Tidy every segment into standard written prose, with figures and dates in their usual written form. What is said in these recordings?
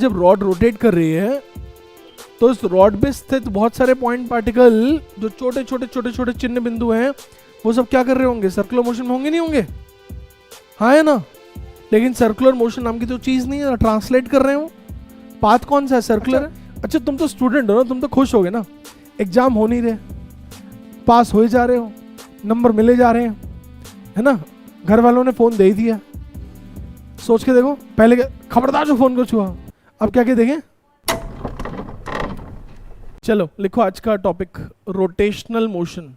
जब rod rotate कर रही है तो इस रॉड पे स्थित बहुत सारे पॉइंट पार्टिकल जो छोटे छोटे छोटे छोटे चिन्ह बिंदु हैं वो सब क्या कर रहे होंगे, सर्कुलर मोशन में होंगे नहीं होंगे? हाँ है ना। लेकिन सर्कुलर मोशन नाम की तो चीज नहीं है, ट्रांसलेट कर रहे हो। पाथ कौन सा है, सर्कुलर है। अच्छा तुम तो स्टूडेंट हो ना, तुम तो खुश हो गए ना, एग्जाम हो नहीं रहे, पास हो जा रहे हो, नंबर मिले जा रहे हैं, है ना, घर वालों ने फोन दे ही दिया। सोच के देखो, पहले खबरदार जो फोन को छुआ, अब क्या देखें। चलो लिखो आज का topic, rotational motion.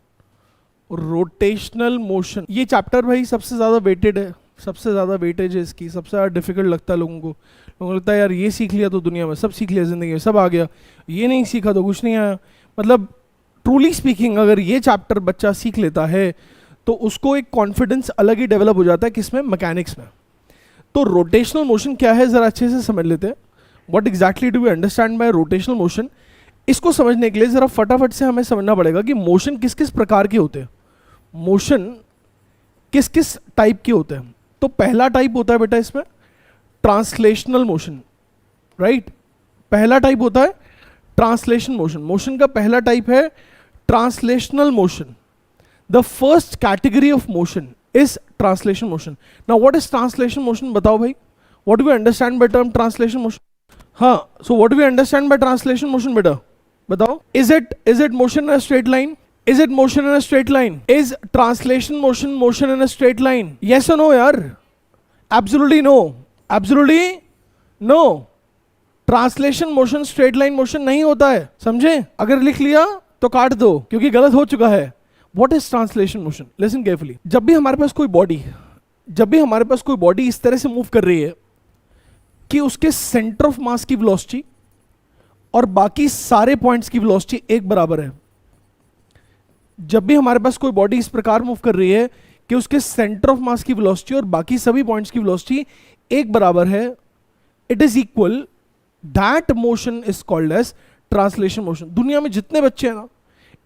Rotational motion ये चैप्टर भाई सबसे ज्यादा वेटेड है, सबसे ज़्यादा वेटेज है इसकी, सबसे ज़्यादा डिफिकल्ट लगता है लोगों को लगता है यार ये सीख लिया तो दुनिया में सब सीख लिया, ज़िंदगी में सब आ गया, ये नहीं सीखा तो कुछ नहीं आया। मतलब ट्रूली स्पीकिंग अगर ये चैप्टर बच्चा सीख लेता है तो उसको एक कॉन्फिडेंस अलग ही डेवलप हो जाता है, किसमें, मैकेनिक्स में। तो रोटेशनल मोशन क्या है ज़रा अच्छे से समझ लेते हैं। What exactly do we understand by rotational motion. इसको समझने के लिए ज़रा फटाफट से हमें समझना पड़ेगा कि मोशन किस किस प्रकार के होते हैं, मोशन किस किस टाइप के होते हैं। तो पहला टाइप होता है बेटा इसमें ट्रांसलेशनल मोशन, राइट। पहला टाइप होता है ट्रांसलेशन मोशन। मोशन का पहला टाइप है translational motion. The first category of motion is translation motion. Now what is translation motion, बताओ भाई, what do we understand by term translation motion. हाँ, so what do we understand by translation motion बेटा, बताओ। Is it motion in a straight line? Is it motion in a straight line? Is translation motion in a straight line? Yes or no यार? Absolutely no. Absolutely no. Translation motion straight line motion नहीं होता है, समझे? अगर लिख लिया तो काट दो क्योंकि गलत हो चुका है। What is translation motion? Listen carefully. जब भी हमारे पास कोई बॉडी इस तरह से मूव कर रही है कि उसके सेंटर ऑफ मास की वेलोसिटी और बाकी सारे पॉइंट्स की वेलोसिटी एक बराबर है, जब भी हमारे पास कोई बॉडी इस प्रकार मूव कर रही है कि उसके सेंटर ऑफ मास की वेलोसिटी और बाकी सभी पॉइंट्स की वेलोसिटी एक बराबर है, it is equal, that motion is called as translation motion. दुनिया में जितने बच्चे हैं ना,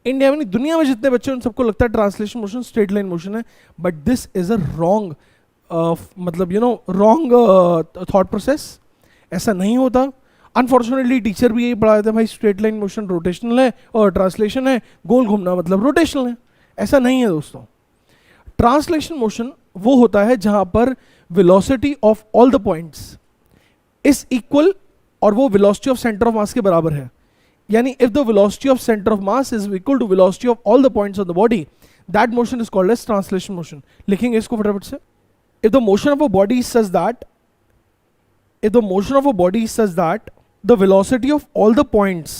इंडिया में नहीं, दुनिया में जितने बच्चे हैं उन सबको लगता है translation motion straight line motion है, but this is a wrong, मतलब रॉन्ग थॉट प्रोसेस। ऐसा नहीं होता। अनफॉर्चुनेटली टीचर भी यही पढ़ाते थे, भाई स्ट्रेट लाइन मोशन रोटेशनल है और ट्रांसलेशन है, गोल घूमना मतलब रोटेशनल है। ऐसा नहीं है दोस्तों। ट्रांसलेशन मोशन वो होता है जहां पर velocity of all the points is equal और वो velocity of centre of mass के बराबर है। यानी if the velocity of centre of mass is equal to velocity of all the points of the body, that motion is called as translation motion. लिखेंगे इसको फटाफट से। If the motion of a body is such that, if the motion of a body is such that the velocity of all the points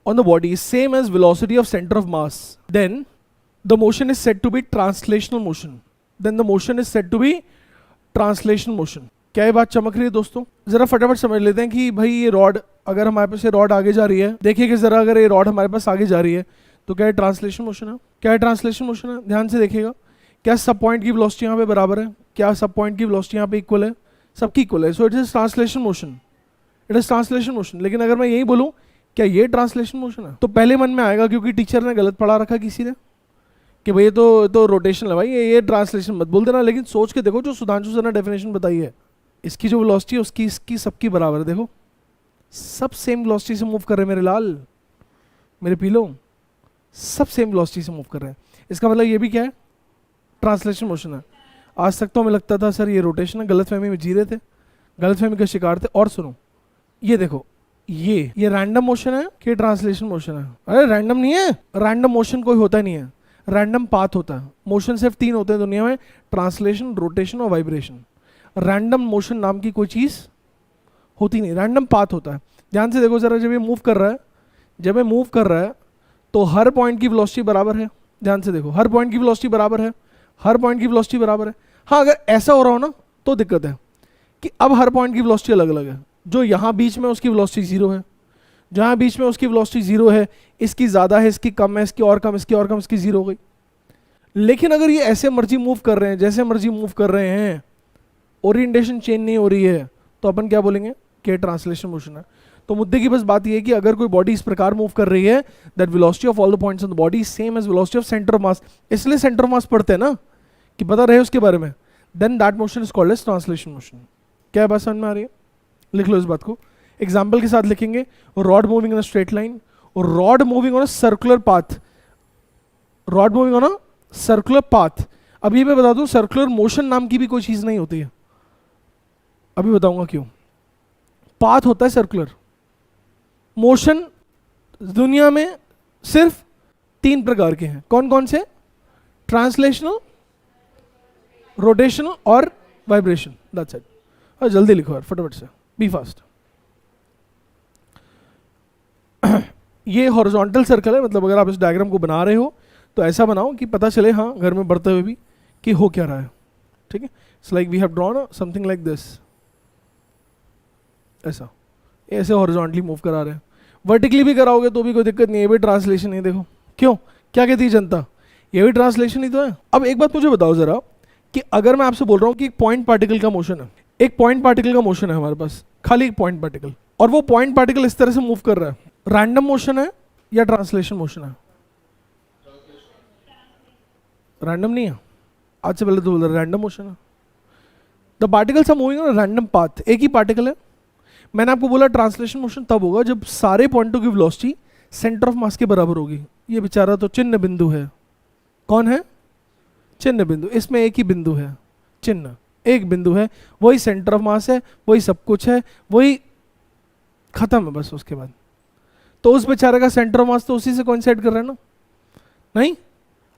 on the body is same as velocity of center of mass, then the motion is said to be translational motion. क्या ये बात चमक रही है दोस्तों? जरा फटाफट समझ लेते हैं कि भाई ये रॉड, अगर हमारे पास ये रॉड आगे जा रही है, देखिए कि जरा अगर ये रॉड हमारे पास आगे जा रही है तो क्या ये ट्रांसलेशन मोशन है? क्या ये ट्रांसलेशन मोशन है? ध्यान से देखिएगा। क्या सब पॉइंट की वेलोसिटी यहाँ पे बराबर है? क्या सब पॉइंट की वेलोसिटी यहाँ पे इक्वल है? सबकी इक्वल है। So it is translation motion, it is translation motion. लेकिन अगर मैं यही बोलूँ क्या ये ट्रांसलेशन मोशन है, तो पहले मन में आएगा क्योंकि टीचर ने गलत पढ़ा रखा किसी ने कि भाई ये तो रोटेशन है, भाई ये ट्रांसलेशन मत बोल देना। लेकिन सोच के देखो, जो सुधांशु सर ने डेफिनेशन बताई है, इसकी जो वेलोसिटी है उसकी इसकी सबकी बराबर है। देखो सब सेम वेलोसिटी से मूव कर रहे हैं, मेरे लाल, मेरे पीलो, सब सेम वेलोसिटी से मूव कर रहे हैं। इसका मतलब ये भी क्या है? ट्रांसलेशन मोशन है। आज तक तो हमें लगता था सर ये रोटेशन है, गलतफहमी में जी रहे थे, गलतफहमी का शिकार थे। और सुनो, ये देखो, ये रैंडम मोशन है कि ट्रांसलेशन मोशन है? अरे रैंडम नहीं है, रैंडम मोशन कोई होता नहीं है, रैंडम पाथ होता है। मोशन सिर्फ 3 होते हैं दुनिया में, ट्रांसलेशन, रोटेशन और वाइब्रेशन। रैंडम मोशन नाम की कोई चीज़ होती नहीं, रैंडम पाथ होता है। ध्यान से देखो जरा, जब ये मूव कर रहा है तो हर पॉइंट की वेलोसिटी बराबर है। ध्यान से देखो, हर पॉइंट की वेलोसिटी बराबर है, हर पॉइंट की वेलोसिटी बराबर है। हाँ, अगर ऐसा हो रहा हो ना तो दिक्कत है कि अब हर पॉइंट की वेलोसिटी अलग अलग है। जो यहाँ बीच में उसकी वेलोसिटी 0 है, जहाँ बीच में उसकी वेलोसिटी 0 है, इसकी ज़्यादा है, इसकी कम है, इसकी और कम, इसकी और कम, इसकी 0 हो गई। लेकिन अगर ये ऐसे मर्जी मूव कर रहे हैं, जैसे मर्जी मूव कर रहे हैं, ओरिएंटेशन चेंज नहीं हो रही है, तो अपन क्या बोलेंगे कि ट्रांसलेशन मोशन है। तो मुद्दे की बस बात ये है कि अगर कोई बॉडी इस प्रकार मूव कर रही है, that velocity of all the points on the body same as velocity of centre of mass. इसलिए सेंटर ऑफ मास पढ़ते हैं ना, कि पता रहे उसके बारे में। Then that motion is called as translation motion. क्या बात समझ में आ रही है? लिख लो इस बात को, एग्जाम्पल के साथ लिखेंगे। Rod moving in a straight line, rod moving on a circular path, rod moving on a circular path. अब ये मैं बता दूं, सर्कुलर मोशन नाम की भी कोई चीज नहीं होती है, अभी बताऊंगा क्यों। पाथ होता है सर्कुलर। मोशन दुनिया में सिर्फ 3 प्रकार के हैं, कौन कौन से? ट्रांसलेशनल, रोटेशनल और वाइब्रेशन, दैट्स इट। और जल्दी लिखो यार फटाफट से, बी फास्ट। ये हॉरिजॉन्टल सर्कल है, मतलब अगर आप इस डायग्राम को बना रहे हो तो ऐसा बनाओ कि पता चले हाँ घर में बढ़ते हुए भी कि हो क्या रहा है, ठीक है। It's like we have drawn something like this, ऐसा, ऐसे हॉरिजॉन्टली मूव करा रहे हैं। वर्टिकली भी कराओगे तो भी कोई दिक्कत नहीं है, ये भी ट्रांसलेशन ही। देखो क्यों, क्या कहती है जनता, ये भी ट्रांसलेशन ही तो है। अब एक बात मुझे बताओ जरा कि अगर मैं आपसे बोल रहा हूँ कि एक पॉइंट पार्टिकल का मोशन है, एक पॉइंट पार्टिकल का मोशन है हमारे पास, खाली एक पॉइंट पार्टिकल, और वो पॉइंट पार्टिकल इस तरह से मूव कर रहा है, रैंडम मोशन है या ट्रांसलेशन मोशन है? रैंडम नहीं है, आज से पहले तो बोल रहे रैंडम मोशन है। The particles are moving on random path, एक ही पार्टिकल है। मैंने आपको बोला ट्रांसलेशन मोशन तब होगा जब सारे पॉइंटों की वेलोसिटी सेंटर ऑफ मास के बराबर होगी। ये बेचारा तो चिन्ह बिंदु है, कौन है? चिन्ह बिंदु। इसमें एक ही बिंदु है, चिन्ह एक बिंदु है, वही सेंटर ऑफ मास है, वही सब कुछ है, वही खत्म है बस। उसके बाद तो उस बेचारे का सेंटर ऑफ मास तो उसी से कोइंसाइड कर रहा है ना, नहीं?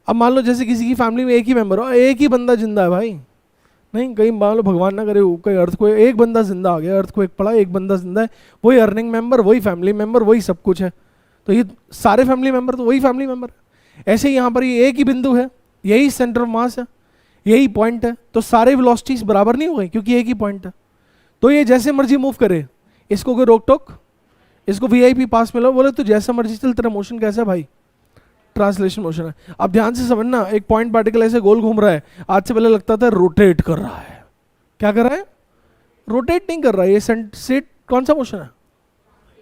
अब मान लो जैसे किसी की फैमिली में एक ही मेंबर हो, एक ही बंदा जिंदा है भाई, नहीं कहीं मान लो भगवान ना करे कोई अर्थ को, एक बंदा जिंदा आ गया, अर्थ को एक पड़ा, एक बंदा जिंदा है, वही अर्निंग मेंबर, वही फैमिली मेंबर, वही सब कुछ है, तो ये सारे फैमिली मेंबर तो वही फैमिली मेंबर है। ऐसे ही यहाँ पर ये एक ही बिंदु है, यही सेंटर ऑफ मास है, यही पॉइंट है, तो सारे वेलोसिटीज बराबर नहीं हो गई क्योंकि एक ही पॉइंट है। तो ये जैसे मर्जी मूव करे, इसको कोई रोक टोक, इसको वीआईपी पास मिला, बोले तो जैसा मर्जी चल, तेरा मोशन कैसा है भाई? ट्रांसलेशन मोशन है। अब ध्यान से समझना, एक पॉइंट पार्टिकल ऐसे गोल घूम रहा है, आज से पहले लगता था रोटेट कर रहा है, क्या कर रहा है? रोटेट नहीं कर रहा है, ये सेट कौन सा मोशन है?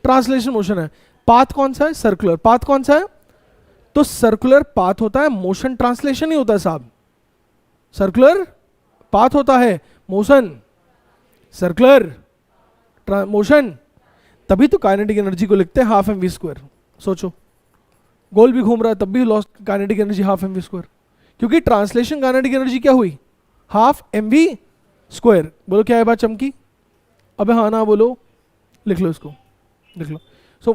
ट्रांसलेशन मोशन है। पाथ कौन सा है? सर्कुलर। पाथ कौन सा है? तो सर्कुलर पाथ होता है, मोशन ट्रांसलेशन ही होता है साहब। सर्कुलर पाथ होता है, मोशन सर्कुलर मोशन। तभी तो काइनेटिक एनर्जी को लिखते हैं हाफ एम वी स्क्वायर। सोचो, गोल भी घूम रहा है तब भी lost kinetic energy half M v square, क्योंकि ट्रांसलेशन काइनेटिक एनर्जी क्या हुई? Half M v square. बोलो क्या है बात चमकी? अबे हाँ ना बोलो, लिख लो इसको, लिख लो। सो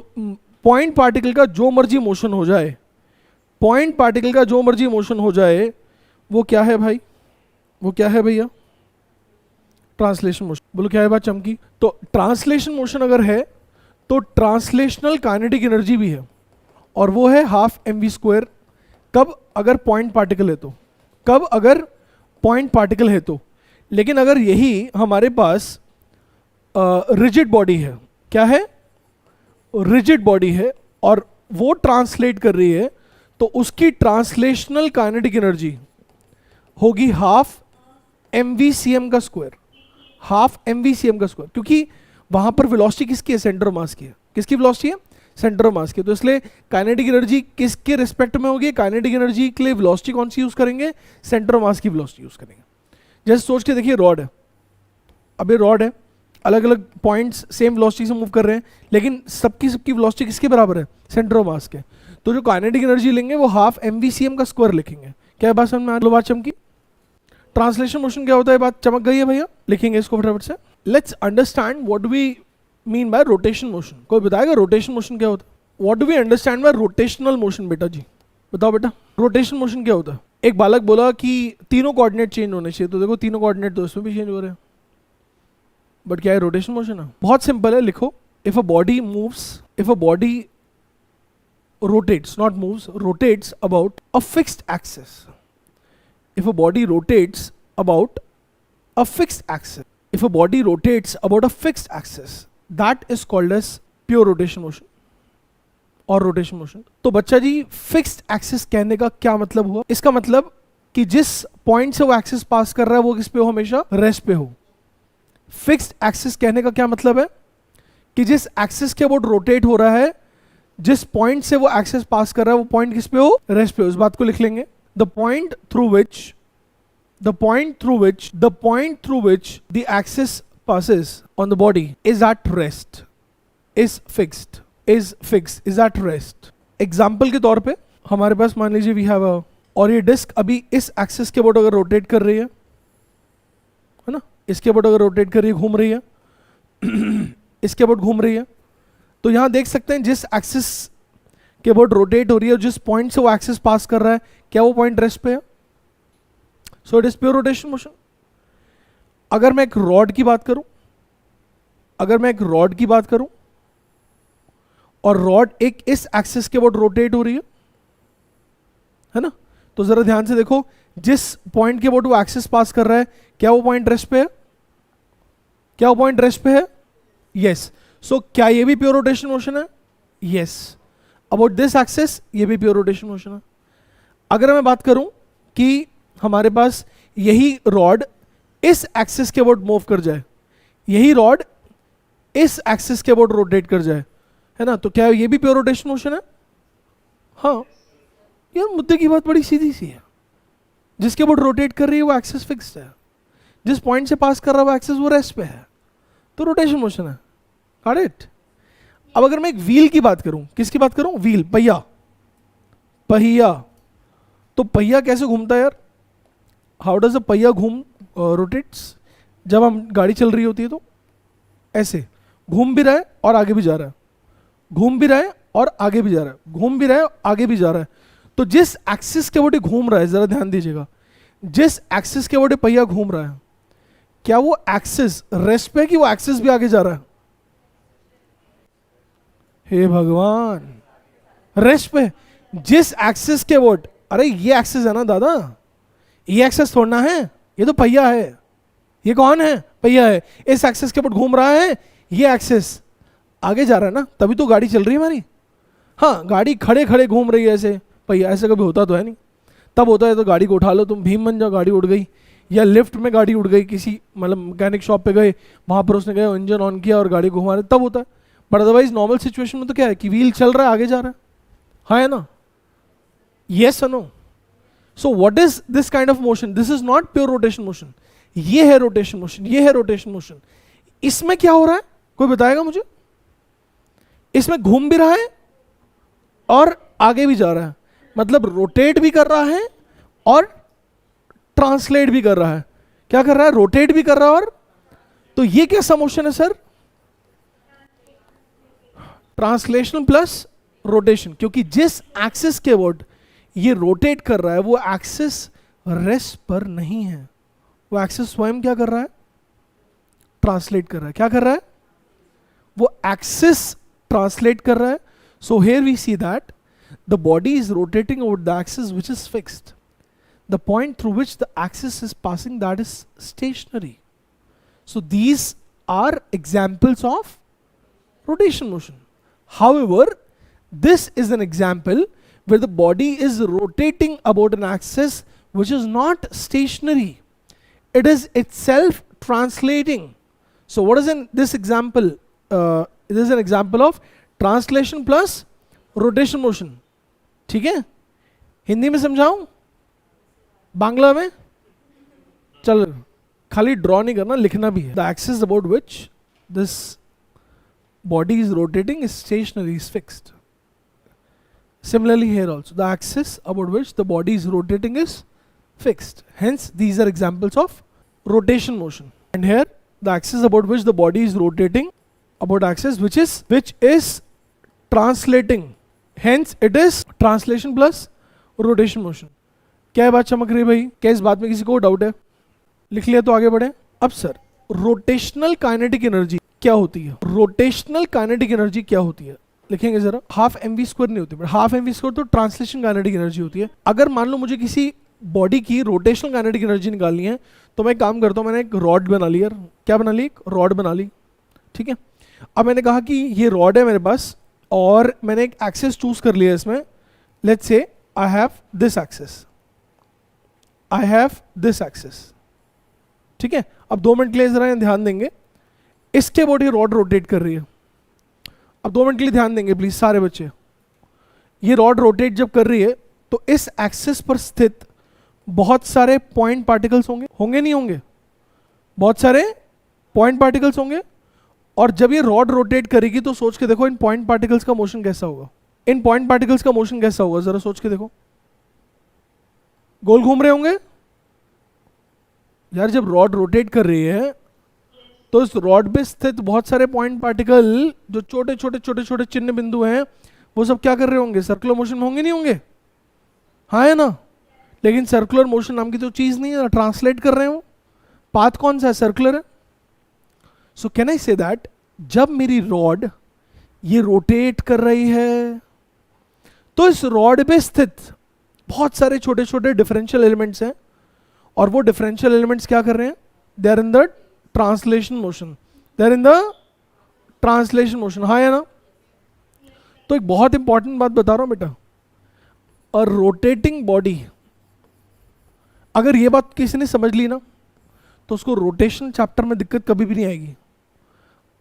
पॉइंट पार्टिकल का जो मर्जी मोशन हो जाए, पॉइंट पार्टिकल का जो मर्जी मोशन हो जाए, वो क्या है भाई? वो क्या है भैया? Translation motion. बोलो क्या है बात चमकी? तो ट्रांसलेशन मोशन अगर है तो ट्रांसलेशनल काइनेटिक एनर्जी भी है, और वो है हाफ एम वी स्क्वायर। कब? अगर पॉइंट पार्टिकल है तो। कब? अगर पॉइंट पार्टिकल है तो। लेकिन अगर यही हमारे पास रिजिड बॉडी है, क्या है? रिजिड बॉडी है, और वो ट्रांसलेट कर रही है, तो उसकी ट्रांसलेशनल काइनेटिक एनर्जी होगी half M we C M का square. Half M we C M का स्क्वायर, क्योंकि वहां पर वेलोसिटी किसकी है? सेंटर ऑफ मास की है। किसकी वेलोसिटी है? सेंटर ऑफ मास की। तो इसलिए काइनेटिक एनर्जी किसके रिस्पेक्ट में होगी? काइनेटिक एनर्जी के लिए वेलोसिटी कौन सी यूज करेंगे? सेंटर ऑफ मास की वेलोसिटी यूज करेंगे। जैसे सोच के देखिए, रॉड है, अब ये रॉड है, अलग अलग पॉइंट्स सेम वेलोसिटी से मूव कर रहे हैं, लेकिन सबकी वेलोसिटी किसके बराबर है? सेंटर ऑफ मास के। तो जो काइनेटिक एनर्जी लेंगे वो half M we C M का स्क्वायर लिखेंगे। क्या बात समझ में आ रही? बात चमकी? ट्रांसलेशन मोशन क्या होता है? बात चमक गई है भैया? लिखेंगे इसको फटाफट से। Let's understand what do we mean by rotation motion. कोई बताएगा रोटेशन मोशन क्या होता है? What do we understand by rotational motion? बेटा जी बताओ बेटा, रोटेशन मोशन क्या होता है? एक बालक बोला कि तीनों कोऑर्डिनेट चेंज होने चाहिए, तो देखो तीनों कोऑर्डिनेट तो इसमें भी चेंज हो रहे हैं, बट क्या है? रोटेशन मोशन है। बहुत सिंपल है, लिखो, if a body moves, if a body rotates, not moves, rotates about a fixed axis. If a body rotates about a fixed axis, if a body rotates about a fixed axis, that is called as pure rotation motion or rotation motion. तो बच्चा जी fixed axis कहने का क्या मतलब हुआ? इसका मतलब कि जिस पॉइंट से वो एक्सिस पास कर रहा है वो किस पे हो? हमेशा रेस्ट पे हो। फिक्स्ड एक्सिस कहने का क्या मतलब है? कि जिस एक्सिस के अबाउट रोटेट हो रहा है, जिस पॉइंट से वो एक्सेस पास कर रहा है, वो पॉइंट किस पे हो? रेस्ट पे हो। इस बात को लिख लेंगे, the point through which the point through which the axis passes on the body is at rest, is fixed, is at rest. Example के तौर पे हमारे पास मान लीजिए वी हैव अ, और ये डिस्क अभी इस एक्सिस के अबाउट अगर रोटेट कर रही है ना, इसके अबाउट अगर रोटेट कर रही है, घूम रही है इसके अबाउट घूम रही है, तो यहां देख सकते हैं जिस एक्सिस के अबाउट रोटेट हो रही है, जिस पॉइंट से वो एक्सिस पास कर रहा है, क्या वो पॉइंट रेस्ट पे है? So it is pure rotation motion. अगर मैं एक रॉड की बात करूं, और रॉड एक इस एक्सिस के अबाउट रोटेट हो रही है ना, तो जरा ध्यान से देखो, जिस पॉइंट के अबाउट वो एक्सिस पास कर रहा है, क्या वो पॉइंट रेस्ट पे है? क्या वो पॉइंट रेस्ट पे है? यस. सो क्या ये भी प्योर रोटेशन मोशन है? यस. अबाउट दिस एक्सिस ये भी प्योर रोटेशन मोशन है. अगर मैं बात करूं कि हमारे पास यही रॉड इस एक्सिस के अबाउट मूव कर जाए, यही रॉड इस एक्सिस के अबाउट रोटेट कर जाए, है ना, तो क्या ये भी प्योर रोटेशन मोशन है? हाँ यार, मुद्दे की बात बड़ी सीधी सी है. जिसके अबाउट रोटेट कर रही है वो एक्सिस फिक्स्ड है, जिस पॉइंट से पास कर रहा है वो एक्सिस वो रेस्ट पे है, तो रोटेशन मोशन है. Got it? अब अगर मैं एक व्हील की बात करूं, किसकी बात करूं? व्हील, पहिया. तो पहिया कैसे घूमता है यार? हाउ डज अ पहिया घूम रोटेट्स? जब हम गाड़ी चल रही होती है तो ऐसे घूम भी रहा है और आगे भी जा रहा है, घूम भी रहा है और आगे भी जा रहा है, घूम भी रहा है आगे भी जा रहा है. तो जिस एक्सिस के बॉडी घूम रहा है, जरा ध्यान दीजिएगा, जिस एक्सिस के बॉडी पहिया घूम रहा है, क्या वो एक्सिस रेस्ट पे है कि वो एक्सिस भी आगे जा रहा है? हे भगवान, रेस्ट पे. जिस एक्सिस के बोट, अरे ये एक्सिस है ना दादा, ये एक्सिस छोड़ना है, ये तो पहिया है. ये कौन है? पहिया है. इस एक्सिस के बोट घूम रहा है, ये एक्सिस आगे जा रहा है ना, तभी तो गाड़ी चल रही है हमारी. हाँ, गाड़ी खड़े खड़े घूम रही है ऐसे, पहिया ऐसे कभी होता तो है नहीं. तब होता है तो गाड़ी को उठा लो, तुम भीम बन जाओ, गाड़ी उड़ गई. या लिफ्ट में गाड़ी उड़ गई, किसी मतलब मैकेनिक शॉप पे गए, वहां पर उसने गए इंजन ऑन किया और गाड़ी को घुमा रहे, तब होता है. बट अदरवाइज नॉर्मल सिचुएशन में तो क्या है कि व्हील चल रहा है, आगे जा रहा है. हाँ है ना? यस और no? So what is this kind of motion? This is not pure rotation motion. ये है रोटेशन मोशन, ये है रोटेशन मोशन. इसमें क्या हो रहा है, कोई बताएगा मुझे? इसमें घूम भी रहा है और आगे भी जा रहा है, मतलब रोटेट भी कर रहा है और ट्रांसलेट भी कर रहा है. क्या कर रहा है? रोटेट भी कर रहा है. और तो ये कैसा मोशन है सर? Translation plus rotation. क्योंकि जिस एक्सिस के अबाउट ये रोटेट कर रहा है वो एक्सिस रेस्ट पर नहीं है, वो एक्सिस स्वयं क्या कर रहा है? ट्रांसलेट कर रहा है. क्या कर रहा है? वो एक्सिस ट्रांसलेट कर रहा है. So here we see that the body is rotating over the axis which is fixed. The point through which the axis is passing, that is stationary. So these are examples of rotation motion. However, this is an example where the body is rotating about an axis which is not stationary. It is itself translating. So what is in this example? This is an example of translation plus rotation motion. ठीक है? हिंदी में समझाऊं? बांग्ला में? चल, खाली draw नहीं करना, लिखना भी है. The axis about which this body is rotating is stationary, is fixed. Similarly here also, the axis about which the body is rotating is fixed. Hence, these are examples of rotation motion. And here, the axis about which the body is rotating, about axis which is translating. Hence it is translation plus rotation motion. क्या बात चमक रही है भाई? क्या इस बात में किसी को डाउट है? लिख लिया तो आगे बढ़े. अब सर, रोटेशनल काइनेटिक एनर्जी क्या होती है? रोटेशनल काइनेटिक एनर्जी क्या होती है? लिखेंगे जरा. हाफ एम वी स्क्वायर नहीं होती, but half M v square तो ट्रांसलेशन काइनेटिक एनर्जी होती है. अगर मान लो मुझे किसी बॉडी की रोटेशनल काइनेटिक एनर्जी निकालनी है, तो मैं काम करता हूँ, मैंने एक रॉड बना ली यार. क्या बना ली? एक रॉड बना ली. ठीक है. अब मैंने कहा कि ये रॉड है मेरे पास और मैंने एक एक्सिस चूज कर लिया इसमें. Let's say I have this axis, I have this axis. ठीक है. अब 2 मिनट के लिए जरा ध्यान देंगे, इसके बॉडी रॉड रोटेट कर रही है. अब 2 मिनट के लिए ध्यान देंगे प्लीज सारे बच्चे. ये रॉड रोटेट जब कर रही है तो इस एक्सिस पर स्थित बहुत सारे पॉइंट पार्टिकल्स होंगे, होंगे नहीं होंगे? बहुत सारे पॉइंट पार्टिकल्स होंगे। और जब ये रॉड रोटेट करेगी तो सोच के देखो इन पॉइंट पार्टिकल्स का मोशन कैसा होगा। इन पॉइंट पार्टिकल्स का मोशन कैसा होगा, जरा सोच के देखो। गोल घूम रहे होंगे यार। जब रॉड रोटेट कर रही है तो इस रॉड पे स्थित बहुत सारे पॉइंट पार्टिकल जो छोटे छोटे छोटे छोटे चिन्ह बिंदु हैं, वो सब क्या कर रहे होंगे? सर्कुलर मोशन में होंगे नहीं होंगे? हाँ है ना? लेकिन सर्कुलर मोशन नाम की तो चीज नहीं है, ट्रांसलेट कर रहे हो। पाथ कौन सा है? सर्कुलर है। So can I say that जब मेरी रॉड ये रोटेट कर रही है तो इस रॉड पे स्थित बहुत सारे छोटे छोटे डिफरेंशियल एलिमेंट्स हैं, और वो डिफरेंशियल एलिमेंट्स क्या कर रहे हैं? They are in the translation motion. They are in the translation motion. हाँ या ना? तो एक बहुत इंपॉर्टेंट बात बता रहा हूं बेटा, अ रोटेटिंग बॉडी, अगर ये बात किसी ने समझ ली ना तो उसको रोटेशन चैप्टर में दिक्कत कभी भी नहीं आएगी।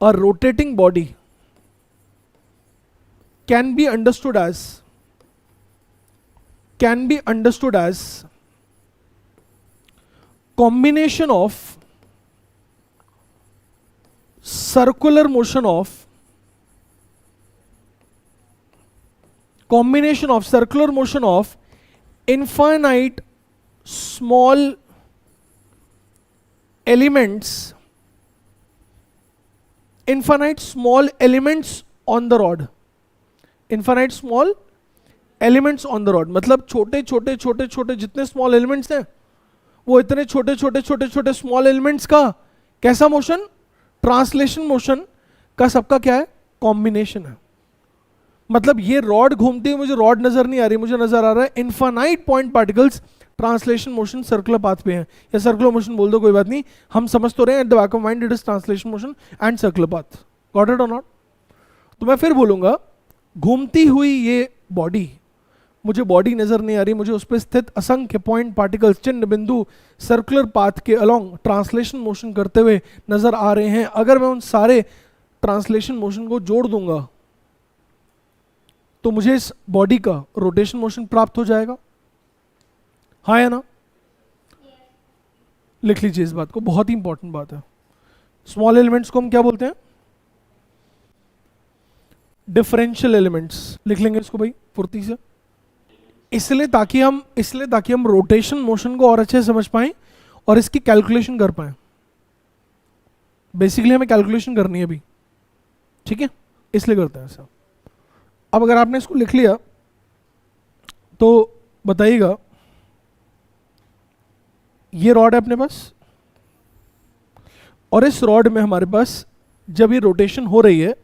A rotating body can be understood as combination of circular motion of infinite small elements on the rod। infinite small elements on the rod मतलब छोटे छोटे छोटे छोटे जितने स्मॉल एलिमेंट्स हैं वो इतने छोटे छोटे छोटे छोटे स्मॉल एलिमेंट्स का कैसा मोशन? ट्रांसलेशन मोशन का सबका क्या है? कॉम्बिनेशन है। मतलब ये रॉड घूमती है, मुझे रॉड नजर नहीं आ रही, मुझे नजर आ रहा है infinite point particles translation motion circular path पे हैं, या सर्कुलर मोशन बोल दो, कोई बात नहीं, हम समझ तो रहे हैं। At the back of mind it is translation motion and circular path. Got it और नॉट? तो मैं फिर बोलूंगा, घूमती हुई ये बॉडी, मुझे बॉडी नजर नहीं आ रही, मुझे उस पर स्थित असंख्य पॉइंट पार्टिकल्स चिन्ह बिंदु सर्कुलर पाथ के अलोंग ट्रांसलेशन मोशन करते हुए नजर आ रहे हैं। अगर मैं उन सारे ट्रांसलेशन मोशन को जोड़ दूंगा तो मुझे इस बॉडी का रोटेशन मोशन प्राप्त हो जाएगा। हाँ या ना? लिख लीजिए इस बात को, बहुत ही इंपॉर्टेंट बात है। स्मॉल एलिमेंट्स को हम क्या बोलते हैं? Differential elements. लिख लेंगे इसको भाई फुर्ती से, इसलिए ताकि हम रोटेशन मोशन को और अच्छे से समझ पाएं और इसकी कैलकुलेशन कर पाएं। बेसिकली हमें कैलकुलेशन करनी है अभी, ठीक है? इसलिए करते हैं ऐसा। अब अगर आपने इसको लिख लिया तो बताइएगा, ये रॉड है अपने पास, और इस रॉड में हमारे पास जब ये रोटेशन हो रही है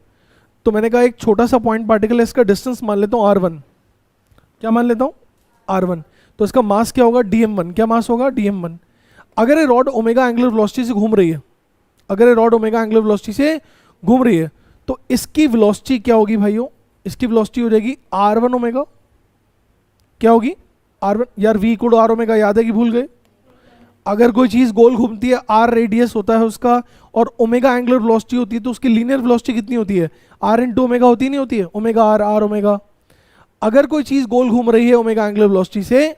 तो मैंने कहा एक छोटा सा पॉइंट पार्टिकल है, इसका डिस्टेंस मान लेता हूं r1। क्या मान लेता हूं? r1। तो इसका मास क्या होगा? dm1। क्या मास होगा? dm1। अगर ये रॉड ओमेगा एंगुलर वेलोसिटी से घूम रही है, तो इसकी वेलोसिटी क्या होगी भाइयों? इसकी वेलोसिटी हो जाएगी r1 ओमेगा। क्या होगी? r1। यार v equal to r omega याद है कि भूल गए? अगर कोई चीज गोल घूमती है, r रेडियस होता है उसका, और ओमेगा एंगुलर वेलोसिटी होती है, तो उसकी लीनियर वेलोसिटी कितनी होती है? r इंटू ओमेगा होती नहीं होती है? Omega r omega. अगर कोई चीज गोल घूम रही है ओमेगा एंगुलर वेलोसिटी से,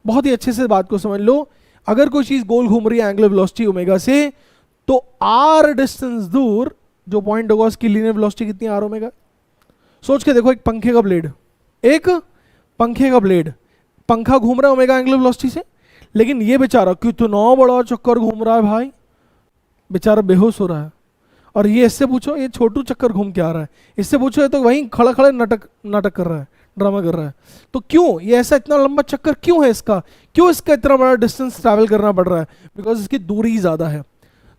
बहुत ही अच्छे से बात को समझ लो, अगर कोई चीज गोल घूम रही है एंगुलर वेलोसिटी ओमेगा से, तो r डिस्टेंस दूर जो पॉइंट होगा उसकी लीनियर वेलोसिटी कितनी? r omega. सोच के देखो, एक पंखे का ब्लेड, पंखा घूम रहा है ओमेगा एंगुलर वेलोसिटी से, लेकिन ये बेचारा कितना बड़ा चक्कर घूम रहा है भाई, बेचारा बेहोश हो रहा है। और ये इससे पूछो, ये छोटू चक्कर घूम के आ रहा है, इससे पूछो ये तो वहीं खड़ा खड़ा नाटक कर रहा है, ड्रामा कर रहा है। तो क्यों ये ऐसा इतना लंबा चक्कर क्यों है इसका? क्यों इसका इतना बड़ा डिस्टेंस ट्रैवल करना पड़ रहा है? बिकॉज इसकी दूरी ज़्यादा है।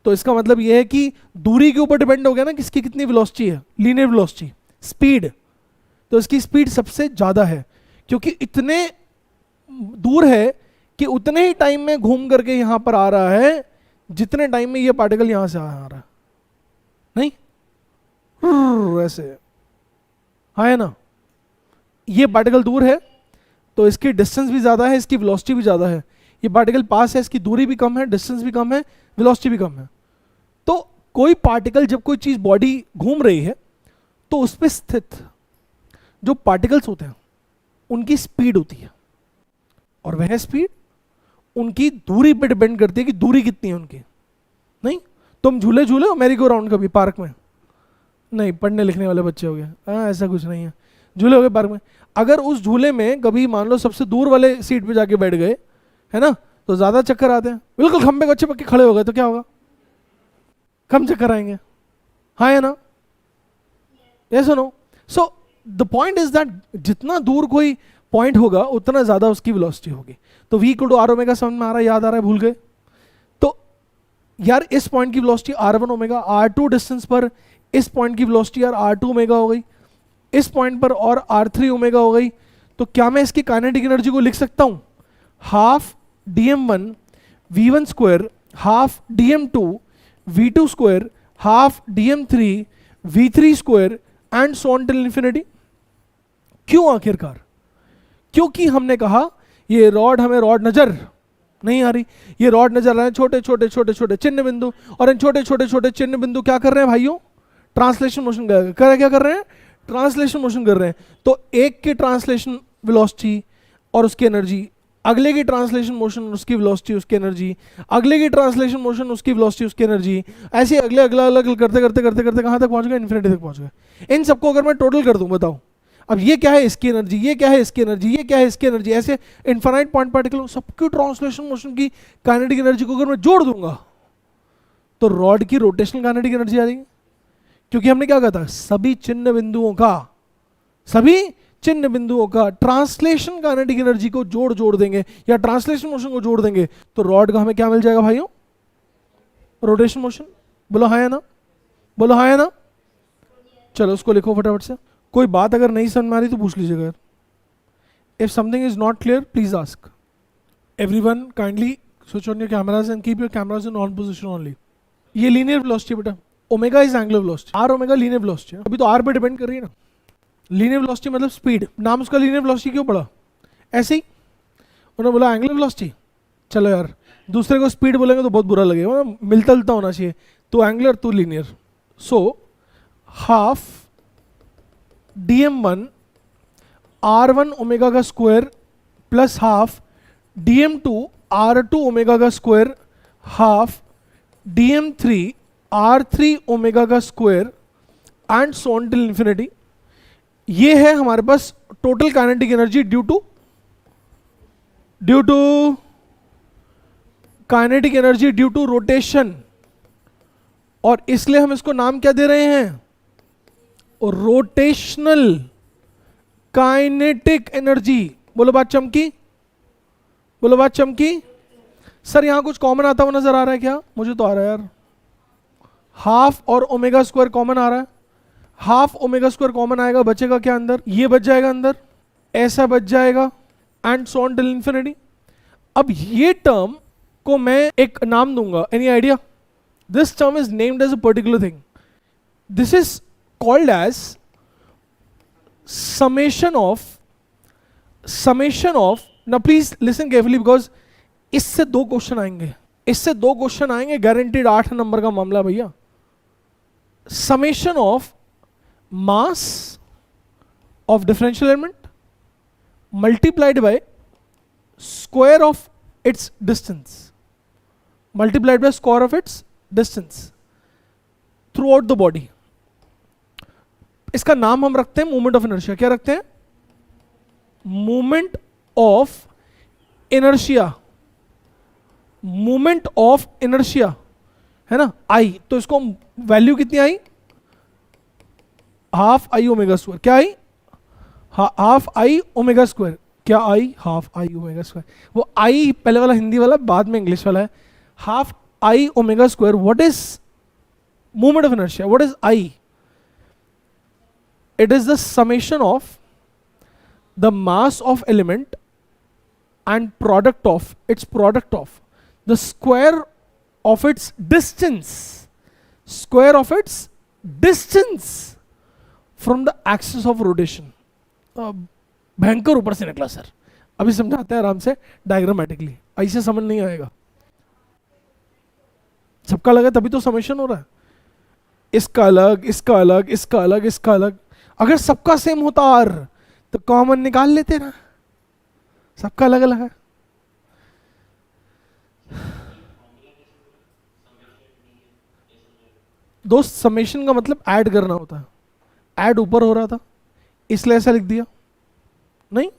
तो इसका मतलब ये है कि दूरी के ऊपर डिपेंड हो गया ना किसकी कितनी वेलोसिटी है, लीनियर वेलोसिटी, स्पीड। तो इसकी स्पीड सबसे ज़्यादा है, क्योंकि इतने दूर है कि उतने ही टाइम में घूम करके यहां पर आ रहा है जितने टाइम में ये पार्टिकल यहां से आ रहा है। नहीं ऐसे, हाँ है ना? ये पार्टिकल दूर है तो इसकी डिस्टेंस भी ज्यादा है, इसकी वेलोसिटी भी ज्यादा है। ये पार्टिकल पास है, इसकी दूरी भी कम है, डिस्टेंस भी कम है, वेलोसिटी भी कम है। तो कोई पार्टिकल, जब कोई चीज बॉडी घूम रही है तो उस पर स्थित जो पार्टिकल्स होते हैं उनकी स्पीड होती है, और वह स्पीड उनकी दूरी पे डिपेंड करती है कि दूरी कितनी है उनकी। नहीं, तुम झूले झूले हो मैरी गो राउंड कभी पार्क में? नहीं, पढ़ने लिखने वाले बच्चे हो गए। हाँ, ऐसा कुछ नहीं है। झूले हो गए पार्क में, अगर उस झूले में कभी मान लो सबसे दूर वाले सीट पे जाके बैठ गए, है ना, तो ज्यादा चक्कर आते हैं। बिल्कुल खंबे को अच्छे पक्के खड़े हो गए तो क्या होगा? कम चक्कर आएंगे। हाँ या ना? यस और no? So the point is that जितना दूर कोई पॉइंट होगा उतना ज्यादा उसकी वेलोसिटी होगी। तो v equal to r omega समझ में आ रहा है? याद आ रहा है? भूल गए? तो यार इस पॉइंट की velocity r1 omega, r2 distance पर इस पॉइंट की वेलोसिटी यार r2 ओमेगा हो गई, इस पॉइंट पर और r3 ओमेगा हो गई। तो क्या मैं इसकी काइनेटिक एनर्जी को लिख सकता हूं half dm1 v1 square, half dm2 v2 square, half dm3 v3 square and so on till infinity? क्यों आखिरकार? क्योंकि हमने कहा ये रॉड, हमें रॉड नजर नहीं आ रही, ये रॉड नजर आ रहे हैं छोटे छोटे छोटे छोटे चिन्ह बिंदु, और इन छोटे छोटे छोटे चिन्ह बिंदु क्या कर रहे हैं भाइयों? ट्रांसलेशन मोशन क्या कर रहे हैं? ट्रांसलेशन मोशन कर रहे हैं। तो एक की ट्रांसलेशन वेलोसिटी और उसकी एनर्जी, अगले की ट्रांसलेशन मोशन उसकी वेलोसिटी उसकी एनर्जी, अगले की ट्रांसलेशन मोशन उसकी वेलोसिटी उसकी एनर्जी, ऐसे अगले अगला अलग करते करते करते करते कहां तक पहुंच गए? इन्फिनिटी तक पहुंच गए। इन सबको अगर मैं टोटल कर दूं, बताओ अब ये क्या है इसकी एनर्जी, ये क्या है इसकी एनर्जी, ये क्या है इसकी एनर्जी, ऐसे इनफाइनाइट पॉइंट पार्टिकल सबकी ट्रांसलेशन मोशन की काइनेटिक एनर्जी को अगर मैं जोड़ दूंगा तो रॉड की रोटेशनल काइनेटिक एनर्जी आ जाएगी। क्योंकि हमने क्या कहा था? सभी चिन्ह बिंदुओं का ट्रांसलेशन काइनेटिक एनर्जी को जोड़ देंगे या ट्रांसलेशन मोशन को जोड़ देंगे तो रॉड का हमें क्या मिल जाएगा भाइयों? Rotation motion. बोलो हाँ या ना? बोलो हाँ या ना? चलो उसको लिखो फटाफट से। कोई बात अगर नहीं समझ में आ रही तो पूछ लीजिएगा। If something is not clear please ask. Everyone kindly switch on your cameras and keep your cameras in on position only. ये लीनियर वेलोसिटी बेटा, omega is angular velocity, r omega linear velocity. अभी तो are पे depend कर रही है ना। Linear velocity मतलब स्पीड, नाम उसका लीनियर वेलोसिटी क्यों पड़ा? ऐसे ही उन्होंने बोला एंगुलर वेलोसिटी। चलो यार, दूसरे को स्पीड बोलेंगे तो बहुत बुरा लगेगा, मिलता जुलता होना चाहिए। तो एंगुलर तो linear. So half dm1 r1 omega का square plus half dm2 r2 omega का square half dm3 r3 omega का square and so on till infinity. ये है हमारे पास total kinetic energy due to kinetic energy due to rotation, और इसलिए हम इसको नाम क्या दे रहे हैं? Rotational kinetic energy. बोलो बात चमकी? बोलो बात चमकी? सर यहां कुछ कॉमन आता हुआ नजर आ रहा है क्या? मुझे तो आ रहा है यार। हाफ और ओमेगा स्क्वायर कॉमन आ रहा है। हाफ ओमेगा स्क्वायर कॉमन आएगा, बचेगा क्या अंदर? ये बच जाएगा अंदर, ऐसा बच जाएगा and so on till infinity. अब ये टर्म को मैं एक नाम दूंगा। Any idea? This term is named as a particular thing. This is called as summation of now please listen carefully because इससे दो क्वेश्चन आएंगे गारंटीड। 8 नंबर का मामला भैया। Summation of mass of differential element multiplied by square of its distance through out the body. इसका नाम हम रखते हैं मूवमेंट ऑफ इनर्शिया। क्या रखते हैं? मूवमेंट ऑफ इनर्शिया, है ना, आई। तो इसको वैल्यू कितनी आई? Half I omega square. क्या आई? Half I omega square. क्या आई? Half I omega square. वो आई पहले वाला हिंदी वाला, बाद में इंग्लिश वाला है। Half I omega square. What is movement of inertia? What is I? It is the summation of the mass of element and product of the square of its distance from the axis of rotation। भयंकर ऊपर से निकला sir, अभी समझाते हैं आराम से diagrammatically, ऐसे समझ नहीं आएगा। सबका लगा तभी तो समेशन हो रहा है। इसका अलग, इसका अलग, इसका अलग, इसका अलग। अगर सबका सेम होता आर तो कॉमन निकाल लेते ना। सबका अलग अलग है। दोस्त समेशन का मतलब ऐड करना होता है, ऐड ऊपर हो रहा था इसलिए ऐसा लिख दिया, नहीं?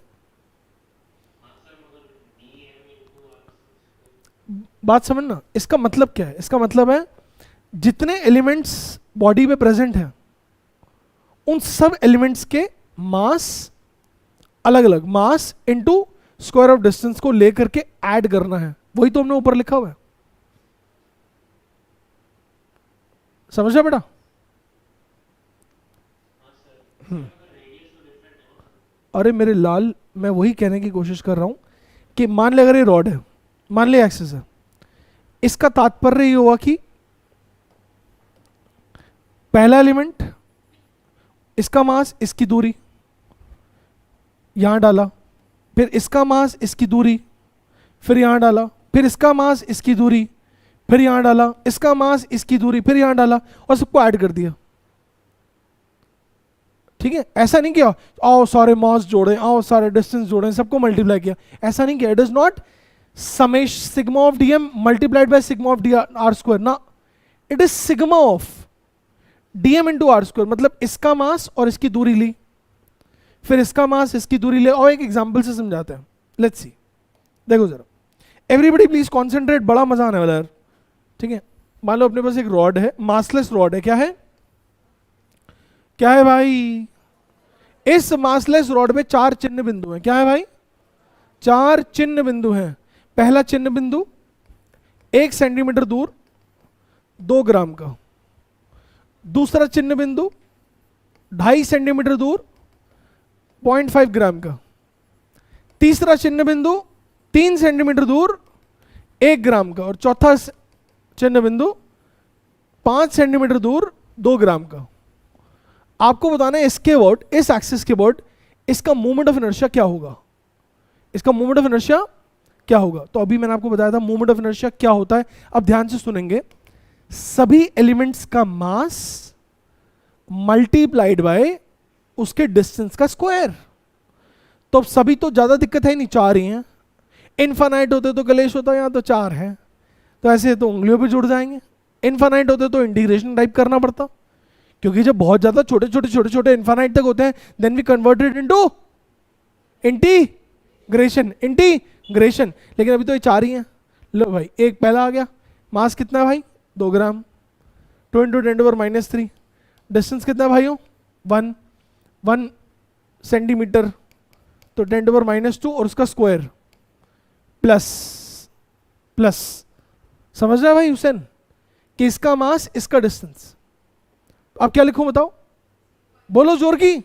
बात समझना, इसका मतलब क्या है? इसका मतलब है जितने एलिमेंट्स बॉडी में प्रेजेंट हैं उन सब एलिमेंट्स के मास अलग अलग, mass into square of distance को लेकर के ऐड करना है, वही तो हमने ऊपर लिखा हुआ है। समझा बेटा? अरे मेरे लाल, मैं वही कहने की कोशिश कर रहा हूं कि मान ले अगर ये रॉड है, मान ले एक्सिस है, इसका तात्पर्य ये हुआ कि पहला एलिमेंट, इसका मास, इसकी दूरी यहां डाला, फिर इसका मास, इसकी दूरी, फिर यहां डाला, फिर इसका मास, इसकी दूरी, फिर यहां डाला, इसका मास, इसकी दूरी, फिर यहां डाला और सबको ऐड कर दिया। ठीक है? ऐसा नहीं किया आओ सारे मास जोड़े, आओ सारे डिस्टेंस जोड़े, सबको मल्टीप्लाई किया, ऐसा नहीं किया। It is not same as sigma of DM multiplied by sigma of D R square ना, it is sigma of DM into R square. मतलब इसका मास और इसकी दूरी ली, फिर इसका मास, इसकी दूरी ले, और एक एग्जांपल से समझाते हैं। लेट्स सी, देखो जरा, एवरीबडी प्लीज कॉन्सेंट्रेट, बड़ा मजा आने वाला है। ठीक है? मान लो अपने पास एक रॉड है, मासलेस रॉड है, क्या है? क्या है भाई? इस मासलेस रॉड में 4 चिन्ह बिंदु हैं। क्या है भाई? 4 चिन्ह बिंदु हैं। पहला चिन्ह बिंदु 1 सेंटीमीटर दूर 2 ग्राम का, दूसरा चिन्ह बिंदु 2.5 सेंटीमीटर दूर 0.5 ग्राम का, तीसरा चिन्ह बिंदु 3 सेंटीमीटर दूर 1 ग्राम का, और चौथा चिन्ह बिंदु 5 सेंटीमीटर दूर 2 ग्राम का। आपको बताना है इसके अबाउट, इस एक्सिस के अबाउट इसका मोमेंट ऑफ इनर्शिया क्या होगा, इसका मोमेंट ऑफ इनर्शिया क्या होगा। तो अभी मैंने आपको बताया था मोमेंट ऑफ इनर्शिया क्या होता है। अब ध्यान से सुनेंगे, सभी एलिमेंट्स का मास मल्टीप्लाइड बाय उसके डिस्टेंस का स्क्वायर। तो अब सभी तो ज्यादा दिक्कत है नहीं, 4 ही हैं। इनफाइनाइट होते तो कलेश होता, यहाँ तो 4 है, तो ऐसे तो उंगलियों पे जुड़ जाएंगे। इनफाइनाइट होते तो इंटीग्रेशन टाइप करना पड़ता, क्योंकि जब बहुत ज्यादा छोटे छोटे छोटे छोटे इनफाइनाइट तक होते हैं, then we converted into integration. लेकिन अभी तो ये 4 ही हैं। लो भाई, एक पहला आ गया, मास कितना है भाई? 2 ग्राम, 2 इंटू 10⁻³ डिस्टेंस कितना है भाइयों? 1 सेंटीमीटर, तो 10⁻², और उसका स्क्वायर प्लस समझ रहा है भाई हुसैन कि इसका मास, इसका डिस्टेंस। अब क्या लिखूं बताओ, बोलो जोर की।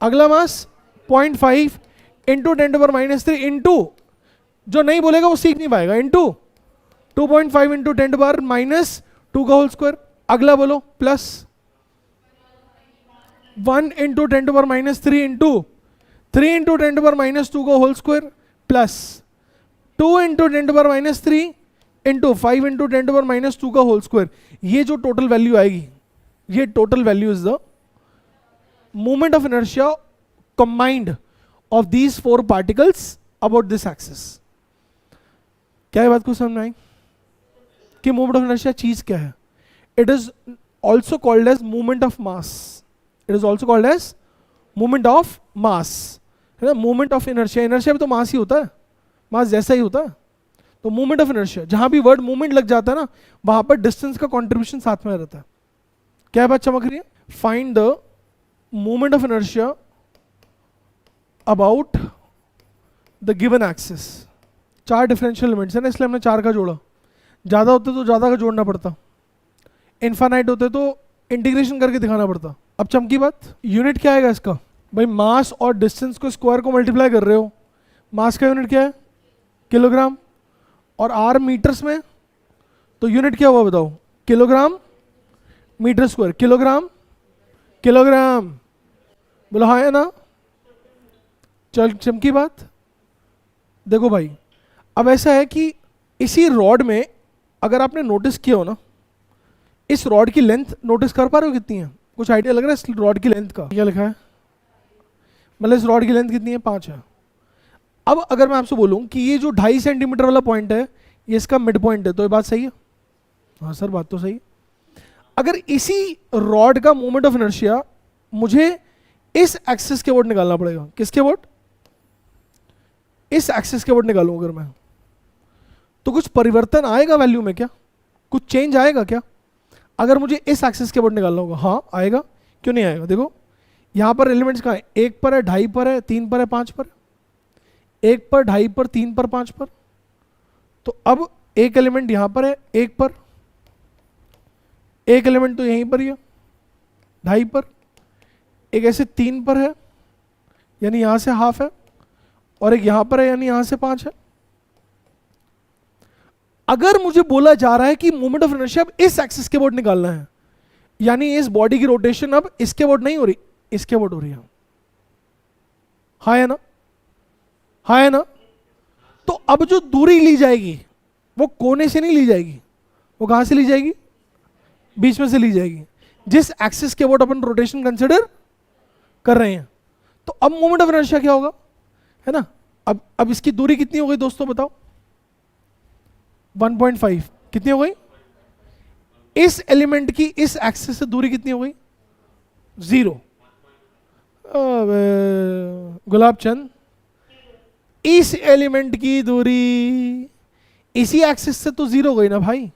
अगला मास 0.5 इंटू 10⁻³ इंटू, जो नहीं बोलेगा वो सीख नहीं पाएगा, इंटू 2.5 इंटू 10⁻² का होल स्क्वायर। अगला बोलो प्लस 1 इंटू 10⁻³ इंटू 3 इंटू 10⁻² का whole square plus 2 into 10⁻³ into 5 into 10⁻² का होल स्क्वायर। ये जो टोटल वैल्यू आएगी, ये total value is the moment of inertia combined of these 4 particles about this axis. क्या ये बात को समझ में आई कि मोमेंट ऑफ इनर्शिया चीज क्या है? It is also called as moment of mass, it is also called as moment of mass, है ना? मोमेंट ऑफ इनर्शिया, इनर्शिया भी तो मास ही होता है, मास जैसा ही होता है। तो मोमेंट ऑफ इनर्शिया, जहां भी वर्ड मोमेंट लग जाता है ना, वहां पर डिस्टेंस का कॉन्ट्रीब्यूशन साथ में रहता है। क्या बात चमक रही है? Find the moment of inertia about the given axis. 4 differential elements है ना, इसलिए हमने 4 का जोड़ा। ज्यादा होते तो ज्यादा का जोड़ना पड़ता, इनफाइनाइट होते तो इंटीग्रेशन करके दिखाना पड़ता। अब चमकी बात, यूनिट क्या आएगा इसका? भाई मास और डिस्टेंस को स्क्वायर को मल्टीप्लाई कर रहे हो, मास का यूनिट क्या है? किलोग्राम, और आर मीटर्स में, तो यूनिट क्या हुआ बताओ? किलोग्राम मीटर स्क्वायर, किलोग्राम बोलो हाँ है ना? चल चमकी बात। देखो भाई, अब ऐसा है कि इसी रॉड में अगर आपने नोटिस किया हो ना, इस रॉड की लेंथ नोटिस कर पा रहे हो कितनी है? कुछ आइडिया लग रहा है इस रॉड की लेंथ का? क्या लिखा है? मतलब इस रॉड की लेंथ कितनी है? 5 है। अब अगर मैं आपसे बोलूं कि ये जो 2.5 सेंटीमीटर वाला पॉइंट है, ये इसका मिड पॉइंट है, तो ये बात सही है? हाँ सर, बात तो सही है। अगर इसी रॉड का मोमेंट ऑफ इनर्शिया मुझे इस एक्सिस के वर्ड निकालना पड़ेगा, किसके वर्ड, इस एक्सिस के वर्ड निकालूं अगर मैं, तो कुछ परिवर्तन आएगा वैल्यू में क्या, कुछ चेंज आएगा क्या? अगर मुझे इस एक्सिस के वर्ड निकालना होगा, हाँ आएगा, क्यों नहीं आएगा? देखो यहां पर एलिमेंट्स कहाँ है, 1 पर है, 2.5 पर है, 3 पर है, 5 पर, 1 पर, 2.5 पर, 3 पर, 5 पर। तो अब एक एलिमेंट यहां पर है 1 पर, एक एलिमेंट तो यहीं पर ही है 2.5 पर, एक ऐसे 3 पर है यानी यहां से हाफ है, और एक यहां पर है यानी यहां से 5 है। अगर मुझे बोला जा रहा है कि मोमेंट ऑफ इनर्शिया अब इस एक्सिस के बोर्ड निकालना है, यानी इस बॉडी की रोटेशन अब इसके बोर्ड नहीं हो रही, इसके बोर्ड हो रही है, हाँ है ना, हाँ है ना। तो अब जो दूरी ली जाएगी वो कोने से नहीं ली जाएगी, वो कहां से ली जाएगी, बीच में से ली जाएगी, जिस एक्सिस के बोर्ड अपन रोटेशन कंसिडर कर रहे हैं। तो अब मोमेंट ऑफ इनर्शिया क्या होगा, है ना। अब इसकी दूरी कितनी हो गई दोस्तों बताओ, 1.5 कितनी हो गई, इस एलिमेंट की इस एक्सिस से दूरी कितनी हो गई, 0। गुलाब चंद, इस एलिमेंट की दूरी इसी एक्सिस से तो 0 हो गई ना भाई,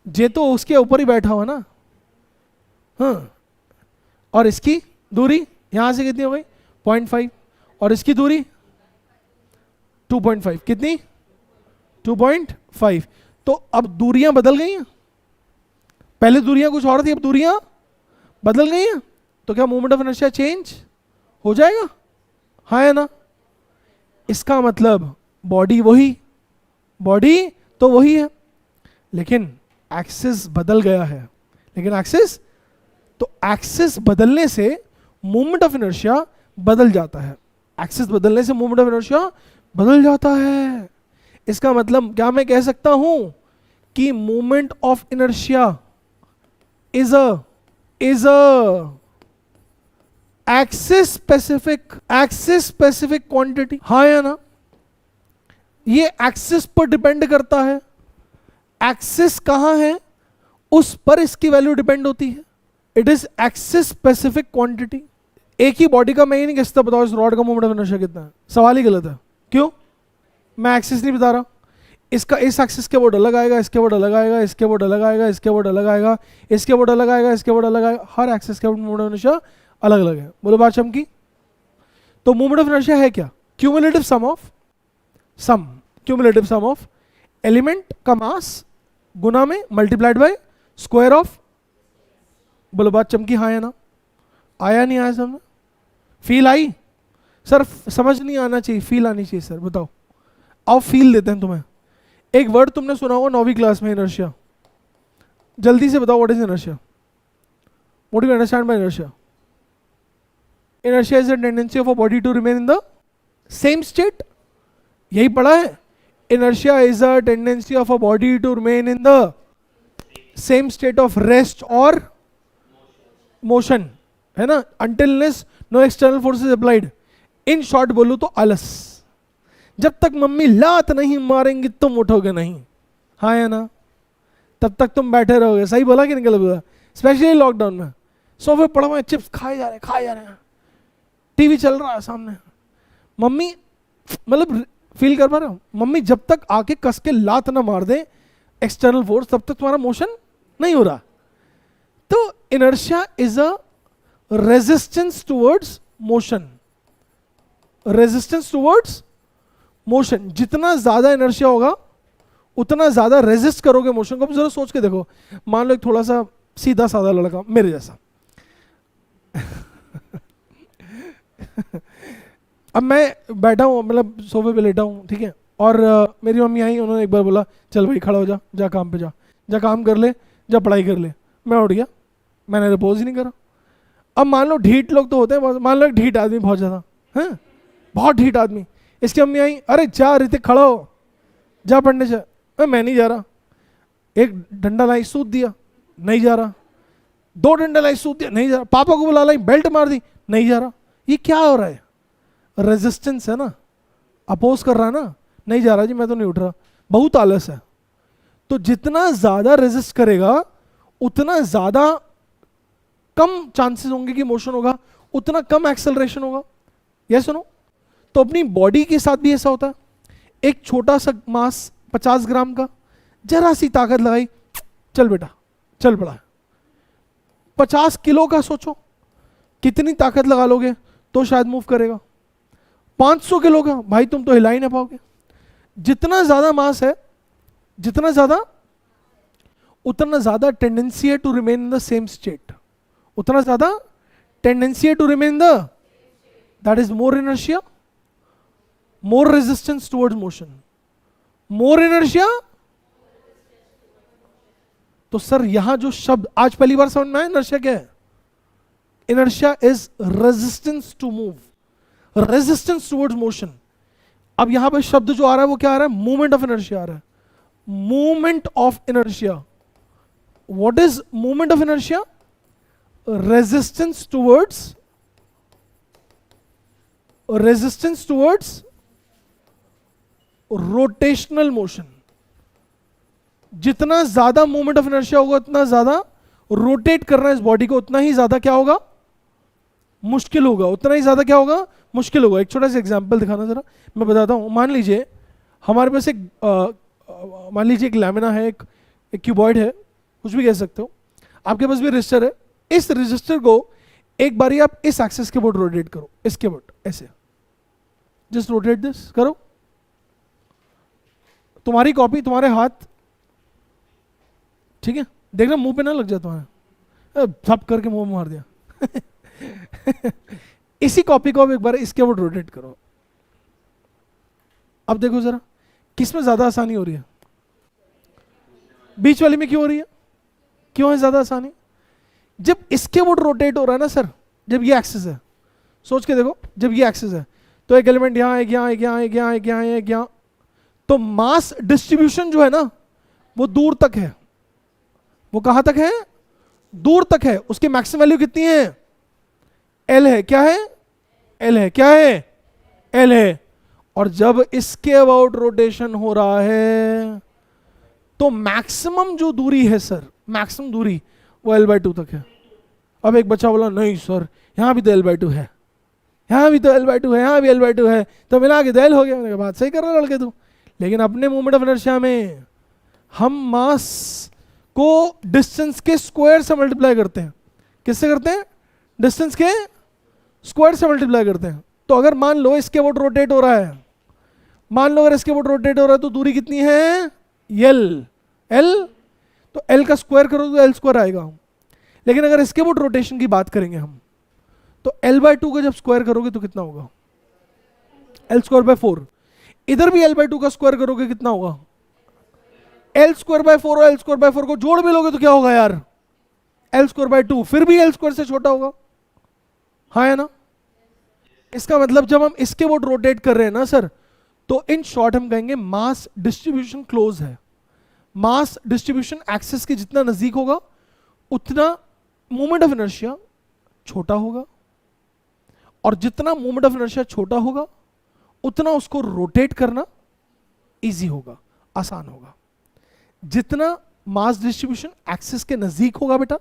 जे तो उसके ऊपर ही बैठा हुआ ना, हाँ। और इसकी दूरी यहां से कितनी हो गई, 0.5, और इसकी दूरी 2.5, कितनी, 2.5। तो अब दूरियां बदल गई हैं, पहले दूरियां कुछ और थी, अब दूरियां बदल गई हैं, तो क्या मोमेंट ऑफ इनर्शिया चेंज हो जाएगा, हाँ है ना। इसका मतलब बॉडी वही, बॉडी तो वही है, लेकिन एक्सिस बदल गया है, लेकिन एक्सिस, तो एक्सिस बदलने से मोमेंट ऑफ इनर्शिया बदल जाता है, एक्सिस बदलने से मोमेंट ऑफ इनर्शिया बदल जाता है। इसका मतलब क्या मैं कह सकता हूं कि moment of inertia is a axis specific quantity, हाँ या ना। ये एक्सिस पर डिपेंड करता है, एक्सिस कहां है उस पर इसकी वैल्यू डिपेंड होती है। It is axis specific quantity. एक ही बॉडी का मैं ही नहीं कह सकता बताओ इस रॉड का मोमेंट ऑफ इनर्शिया कितना है, सवाल ही गलत है। क्यों, मैं एक्सिस नहीं बता रहा, इसका इस एक्सिस के बोर्ड अलग आएगा, इसके बोर्ड अलग आएगा, इसके बोर्ड अलग आएगा, इसके बोर्ड अलग आएगा, इसके बोर्ड अलग आएगा, इसके बोर्ड अलग आएगा, हर एक्सिस के मोमेंट ऑफ इनर्शिया अलग अलग है। बोलो बात चमकी। तो मोमेंट ऑफ इनर्शिया है क्या, क्यूमुलेटिव सम ऑफ एलिमेंट का मास गुना में मल्टीप्लाइड बाय स्क्वायर ऑफ, बोलो बात चमकी, हाँ या ना। आया नहीं आया समझ, फील आई सर, समझ नहीं आना चाहिए, फील आनी चाहिए सर, बताओ। आओ फील देते हैं तुम्हें। एक वर्ड तुमने सुना होगा 9वीं क्लास में, इनर्शिया। जल्दी से बताओ what is inertia, what do you understand by inertia? Inertia is the tendency of a body to remain in the same state, यही पढ़ा है। Inertia is a tendency of a body to remain in the same state of rest और motion, है ना, until no external forces applied. In short बोलूं तो आलस। जब तक मम्मी लात नहीं मारेंगी तुम उठोगे नहीं, हाँ या ना, तब तक तुम बैठे रहोगे। सही बोला कि नहीं गलत बोला? स्पेशली लॉकडाउन में सोफे पड़ा हुआ है, चिप्स खाए जा रहे हैं, टीवी चल रहा है सामने, मम्मी, मतलब फील कर पा रहे हो, मम्मी जब तक आके कस के लात ना मार दे एक्सटर्नल फोर्स, तब तक तुम्हारा मोशन नहीं हो रहा। तो inertia is a resistance towards motion, resistance towards motion. जितना ज्यादा इनर्शिया होगा उतना ज्यादा रेजिस्ट करोगे मोशन को। अब जरा सोच के देखो, मान लो एक थोड़ा सा सीधा साधा लड़का मेरे जैसा अब मैं बैठा हूँ, मतलब सोफे पे लेटा हूँ, ठीक है, और मेरी मम्मी आई, उन्होंने एक बार बोला चल भाई खड़ा हो जा, जा काम पे जा, जा काम कर ले, जा पढ़ाई कर ले। मैं उठ गया, मैंने रिपोज ही नहीं करा। अब मान लो ढीठ लोग तो होते हैं, मान लो एक ढीठ आदमी बहुत ज़्यादा है, बहुत ढीठ आदमी, इसकी मम्मी आई, अरे जा ऋतिक खड़ा हो, जा पढ़ने जा। मैं नहीं जा रहा। एक डंडा लाई सूद दिया, नहीं जा रहा। 2 डंडा लाई सूद दिया, नहीं जा रहा। पापा को बुला लाई, बेल्ट मार दी, नहीं जा रहा। ये क्या हो रहा है? रेजिस्टेंस है ना, अपोज कर रहा है ना, नहीं जा रहा जी, मैं तो नहीं उठ रहा, बहुत आलस है। तो जितना ज्यादा रेजिस्ट करेगा उतना ज़्यादा कम चांसेस होंगे कि मोशन होगा, उतना कम एक्सेलरेशन होगा। यस सुनो, तो अपनी बॉडी के साथ भी ऐसा होता है। एक छोटा सा मास 50 ग्राम का, जरा सी ताकत लगाई, चल बेटा चल पड़ा। 50 किलो का सोचो, कितनी ताकत लगा लोगे तो शायद मूव करेगा। 500 किलो का भाई तुम तो हिला ही ना पाओगे। जितना ज्यादा मास है, जितना ज्यादा, उतना ज्यादा टेंडेंसी है to remain in the same state, उतना ज्यादा टेंडेंसी है to remain the, that is more inertia, more resistance towards motion, more inertia. तो सर यहां जो शब्द आज पहली बार समझ में आया, इनर्शिया क्या है? Inertia is resistance to move, resistance towards motion. अब यहां पर शब्द जो आ रहा है वो क्या आ रहा है? मूवमेंट ऑफ इनर्शिया आ रहा है। Movement of inertia, what is movement of inertia? Resistance towards, resistance towards rotational motion. जितना ज्यादा मूवमेंट ऑफ इनर्शिया होगा, उतना ज्यादा रोटेट करना इस बॉडी को, उतना ही ज्यादा क्या होगा? मुश्किल होगा, उतना ही ज्यादा क्या होगा? मुश्किल होगा। एक छोटा सा एग्जांपल दिखाना जरा, मैं बताता हूं। मान लीजिए हमारे पास एक मान लीजिए एक लैमिना है, एक क्यूबॉइड है, कुछ भी कह सकते हो। आपके पास भी रजिस्टर है। इस रजिस्टर को एक बारी आप इस एक्सिस के बोर्ड रोटेट करो, इसके बोर्ड ऐसे, जस्ट रोटेट दिस करो। तुम्हारी कॉपी तुम्हारे हाथ, ठीक है, देखना मुंह पे ना लग जाए तुम्हारे, थप करके मुंह में मार दिया। इसी कॉपी को अब एक बार इसके ऊपर रोटेट करो। अब देखो जरा किसमें ज्यादा आसानी हो रही है? बीच वाली में क्यों हो रही है? क्यों है ज्यादा आसानी? जब इसके ऊपर रोटेट हो रहा है ना सर, जब ये एक्सिस है, सोच के देखो, जब ये एक्सिस है तो एक एलिमेंट यहां, एक यहां, एक यहां, एक यहां, एक यहां, एक यहां, तो मास डिस्ट्रीब्यूशन जो है ना वो दूर तक है। वो कहां तक है? दूर तक है। उसकी मैक्सिमम वैल्यू कितनी है? एल है। क्या है? एल है। क्या है? एल है। और जब इसके अबाउट रोटेशन हो रहा है तो मैक्सिमम जो दूरी है सर, मैक्सिमम दूरी वो L/2 तक है। अब एक बच्चा बोला नहीं सर यहां भी तो L/2 है, यहां भी तो L/2 है, यहां भी L/2 है, तो मिला के तो L हो गया। मैंने कहा बात सही कर रहा लड़के तू, लेकिन अपने मूवमेंट ऑफ इनर्शिया में हम मास को डिस्टेंस के स्क्वायर से मल्टीप्लाई करते हैं। किससे करते हैं? डिस्टेंस के स्क्वायर से मल्टीप्लाई करते हैं। तो अगर मान लो इसके अबाउट रोटेट हो रहा है, मान लो अगर इसके अबाउट रोटेट हो रहा है तो दूरी कितनी है? एल। एल, तो एल का स्क्वायर करो तो एल स्क्वायर आएगा। लेकिन अगर इसके अबाउट रोटेशन की बात करेंगे हम, तो L/2 का जब स्क्वायर करोगे तो कितना होगा? L²/4। इधर भी L/2 का स्क्वायर करोगे कितना होगा? L²/4 और L²/4 को जोड़ भी लोगे तो क्या होगा यार? L²/2, फिर भी L² से छोटा होगा। हाँ है ना? इसका मतलब जब हम इसके बोर्ड रोटेट कर रहे हैं ना सर, तो इन शॉर्ट हम कहेंगे मास डिस्ट्रीब्यूशन क्लोज है। मास डिस्ट्रीब्यूशन एक्सिस के जितना नजदीक होगा उतना मोमेंट ऑफ इनर्शिया छोटा होगा, और जितना मोमेंट ऑफ इनर्शिया छोटा होगा उतना उसको रोटेट करना इजी होगा, आसान होगा। जितना मास डिस्ट्रीब्यूशन एक्सिस के नजदीक होगा बेटा,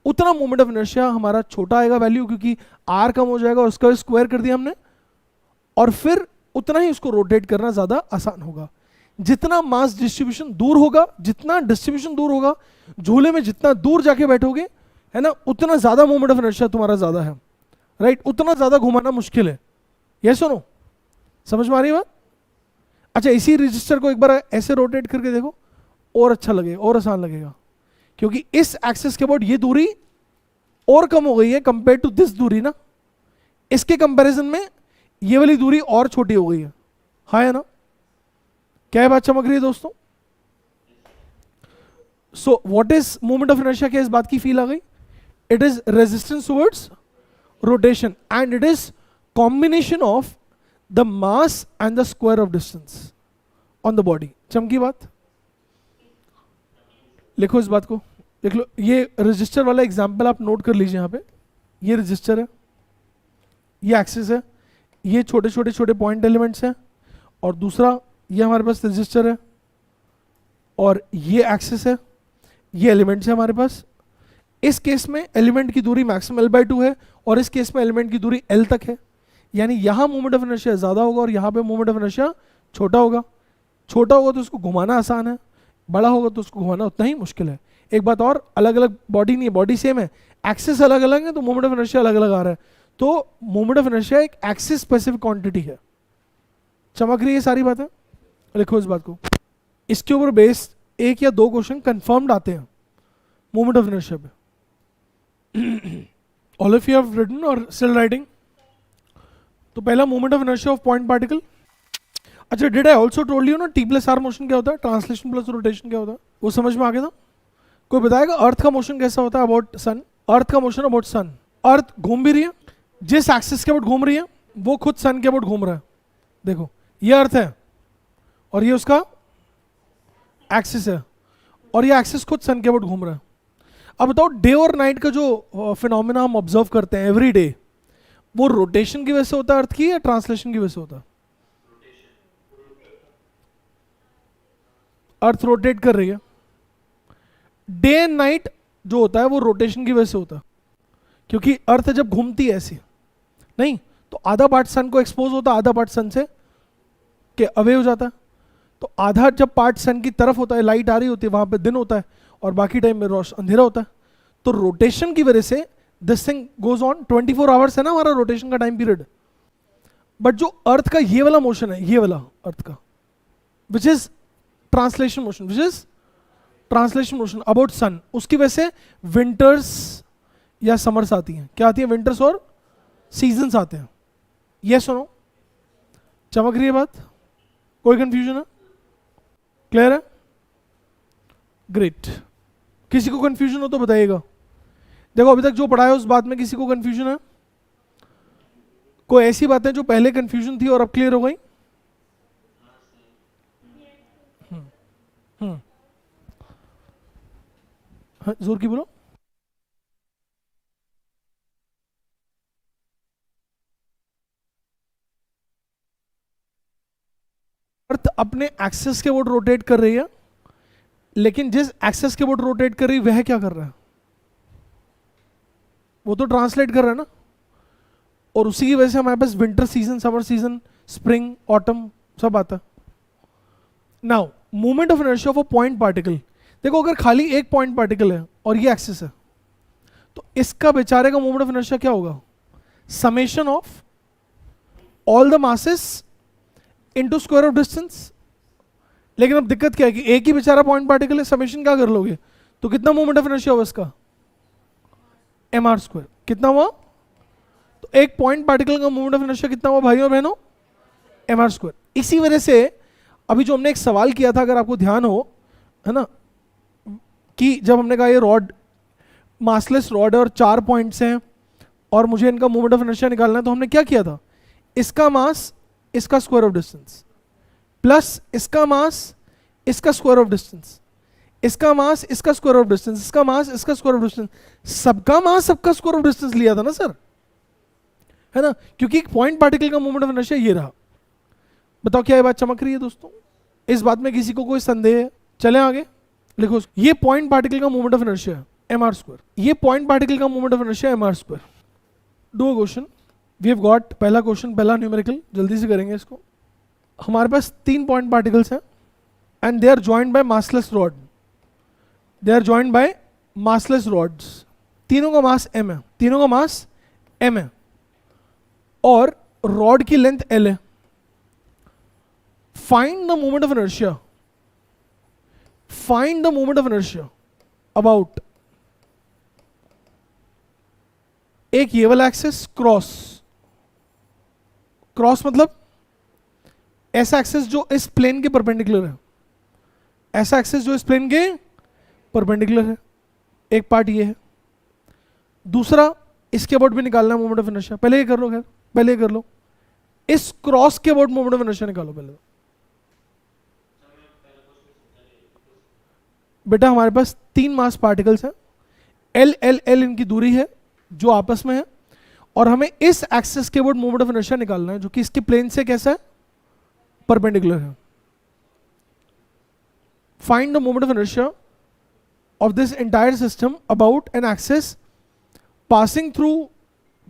उतना मोमेंट ऑफ इनर्शिया हमारा छोटा आएगा वैल्यू, क्योंकि आर कम हो जाएगा और उसका स्क्वायर कर दिया हमने, और फिर उतना ही उसको रोटेट करना ज्यादा आसान होगा। जितना मास डिस्ट्रीब्यूशन दूर होगा, जितना डिस्ट्रीब्यूशन दूर होगा, झूले में जितना दूर जाके बैठोगे है ना, उतना ज्यादा मोमेंट ऑफ इनर्शिया तुम्हारा ज्यादा है, राइट? उतना ज्यादा घुमाना मुश्किल है। ये सुनो, समझ में आ रही बात? अच्छा, इसी रजिस्टर को एक बार ऐसे रोटेट करके देखो, और अच्छा लगेगा और आसान लगेगा, क्योंकि इस एक्सिस के अबाउट ये दूरी और कम हो गई है कंपेयर टू दिस दूरी ना। इसके कंपैरिजन में ये वाली दूरी और छोटी हो गई है। हाँ है ना? क्या है बात चमक रही है दोस्तों? सो what is movement of inertia? क्या इस बात की फील आ गई? It is resistance towards rotation and it is combination of the mass and the square of distance on the body. चमकी बात? लिखो इस बात को, देख लो। ये रजिस्टर वाला एग्जांपल आप नोट कर लीजिए। यहां पे ये रजिस्टर है, ये एक्सिस है, ये छोटे छोटे छोटे पॉइंट एलिमेंट्स हैं, और दूसरा ये हमारे पास रजिस्टर है और ये एक्सिस है। ये एलिमेंट्स है हमारे पास। इस केस में एलिमेंट की दूरी मैक्सिमम l/2 है और इस केस में एलिमेंट की दूरी l तक है, यानी यहां मोमेंट ऑफ इनर्शिया ज्यादा होगा और यहां पे मोमेंट ऑफ इनर्शिया छोटा होगा। छोटा होगा तो उसको घुमाना आसान है, बड़ा होगा तो उसको घुमाना उतना ही मुश्किल है। एक बात और, अलग अलग बॉडी नहीं है, बॉडी सेम है, एक्सिस अलग अलग है, तो मोमेंट ऑफ इनर्शिया अलग अलग आ रहा है। तो मोमेंट ऑफ इनर्शिया एक एक्सिस स्पेसिफिक क्वांटिटी है। चमक रही है सारी बातें? लिखो इस बात को। इसके ऊपर बेस्ड एक या दो क्वेश्चन कंफर्म्ड आते हैं मोमेंट ऑफ इनर्शिया पे। All of you have written और स्टिल राइटिंग? तो पहला moment of inertia of point particle. अच्छा, did I also told you ना टी प्लस आर मोशन क्या होता है, ट्रांसलेशन प्लस रोटेशन क्या होता है, वो समझ में आ गया था? कोई बताएगा अर्थ का मोशन कैसा होता है अबाउट सन? अर्थ का मोशन अबाउट सन, अर्थ घूम भी रही है, जिस एक्सिस के अबाउट घूम रही है वो खुद सन के अबाउट घूम रहा है। देखो ये अर्थ है और ये उसका एक्सिस है और ये एक्सिस खुद सन के अबाउट घूम रहा है। अब बताओ डे और नाइट का जो फिनोमेना हम ऑब्जर्व करते हैं एवरी डे, वो रोटेशन की वजह से होता है अर्थ की या ट्रांसलेशन की वजह से होता है? अर्थ रोटेट कर रही है। डे एंड नाइट जो होता है वो रोटेशन की वजह से होता है, क्योंकि अर्थ जब घूमती है ऐसी नहीं तो आधा पार्ट सन को एक्सपोज होता है, आधा पार्ट सन से के अवे हो जाता है। तो आधा जब पार्ट सन की तरफ होता है, लाइट आ रही होती है, वहां पे दिन होता है और बाकी टाइम में अंधेरा होता है। तो रोटेशन की वजह से this thing goes on 24 hours है ना हमारा रोटेशन का टाइम पीरियड। बट जो अर्थ का ये वाला मोशन है, ये वाला अर्थ का, which is translation motion, which is translation motion about sun, उसकी वजह से विंटर्स या समर्स आती हैं। क्या आती है? विंटर्स और सीजन्स आते हैं। ये सुनो, चमक रही है बात? कोई कंफ्यूजन है? क्लियर है? ग्रेट। किसी को कंफ्यूजन हो तो बताइएगा। देखो अभी तक जो पढ़ा है उस बात में किसी को कंफ्यूजन है? कोई ऐसी बातें जो पहले कंफ्यूजन थी और अब क्लियर हो गई? हाँ, जोर की बोलो। अर्थ अपने एक्सेस के बोर्ड रोटेट कर रही है, लेकिन जिस एक्सेस के बोर्ड रोटेट कर रही है वह क्या कर रहा है? वो तो ट्रांसलेट कर रहा है ना। और उसी की वजह से हमारे पास winter season, summer season, spring, autumn सब आता है। Now movement of inertia of a point particle. देखो अगर खाली एक पॉइंट पार्टिकल है और ये एक्सिस है तो इसका बेचारे का मूवमेंट ऑफ इनर्शिया क्या होगा? Summation of all the masses into square of distance. लेकिन अब दिक्कत क्या है कि एक ही बेचारा पॉइंट पार्टिकल है, समेशन क्या कर लोगे? तो कितना मूवमेंट ऑफ इनर्शिया होगा इसका? mr²। कितना हुआ? तो एक पॉइंट पार्टिकल का मूवमेंट ऑफ इनर्शिया कितना हुआ भाइयों और बहनों? mr²। इसी वजह से अभी जो हमने एक सवाल किया था, अगर आपको ध्यान हो, है ना, कि जब हमने कहा ये रॉड मासलेस रॉड है और 4 पॉइंट्स हैं और मुझे इनका मूवमेंट ऑफ इनर्शिया निकालना है, तो हमने क्या किया था? इसका मास इसका स्क्वायर ऑफ डिस्टेंस प्लस इसका मास इसका स्क्वायर ऑफ डिस्टेंस, इसका मास इसका स्क्वायर ऑफ डिस्टेंस, इसका मास इसका स्क्वायर ऑफ डिस्टेंस, सबका मास सबका स्क्वायर ऑफ डिस्टेंस लिया था ना सर, है ना? क्योंकि एक पॉइंट पार्टिकल का मूवमेंट ऑफ इनर्शिया ये रहा। बताओ क्या ये बात चमक रही है दोस्तों? इस बात में किसी को कोई संदेह है? चलें आगे। लिखो, ये पॉइंट पार्टिकल का मूवमेंट ऑफ इनर्शिया mr²। ये पॉइंट पार्टिकल का movement of inertia mr²। Do question. We have got पहला क्वेश्चन, पहला न्यूमेरिकल, जल्दी से करेंगे इसको। हमारे पास 3 पॉइंट पार्टिकल्स हैं and they are joined by massless rod. They are joined by massless rods. तीनों का मास m है, तीनों का मास m है और रॉड की लेंथ l है। Find the moment of inertia, find the moment of inertia about एक ये वाला एक्सिस क्रॉस, क्रॉस मतलब ऐसा एक्सिस जो इस प्लेन के परपेंडिकुलर है, ऐसा एक्सिस जो इस प्लेन के परपेंडिकुलर है। एक पार्ट ये है, दूसरा इसके अबाउट भी निकालना है मोमेंट ऑफ इनर्शिया। पहले ये कर लो, खैर पहले ये कर लो, इस क्रॉस के अबाउट मोमेंट ऑफ इनर्शिया निकालो पहले। बेटा हमारे पास 3 मास पार्टिकल्स हैं, एल एल एल इनकी दूरी है जो आपस में है, और हमें इस एक्सिस के अबाउट मोमेंट ऑफ इनर्शिया निकालना है जो कि इसके प्लेन से कैसा है? परपेंडिकुलर है। Find the moment of inertia of this entire system about an axis passing through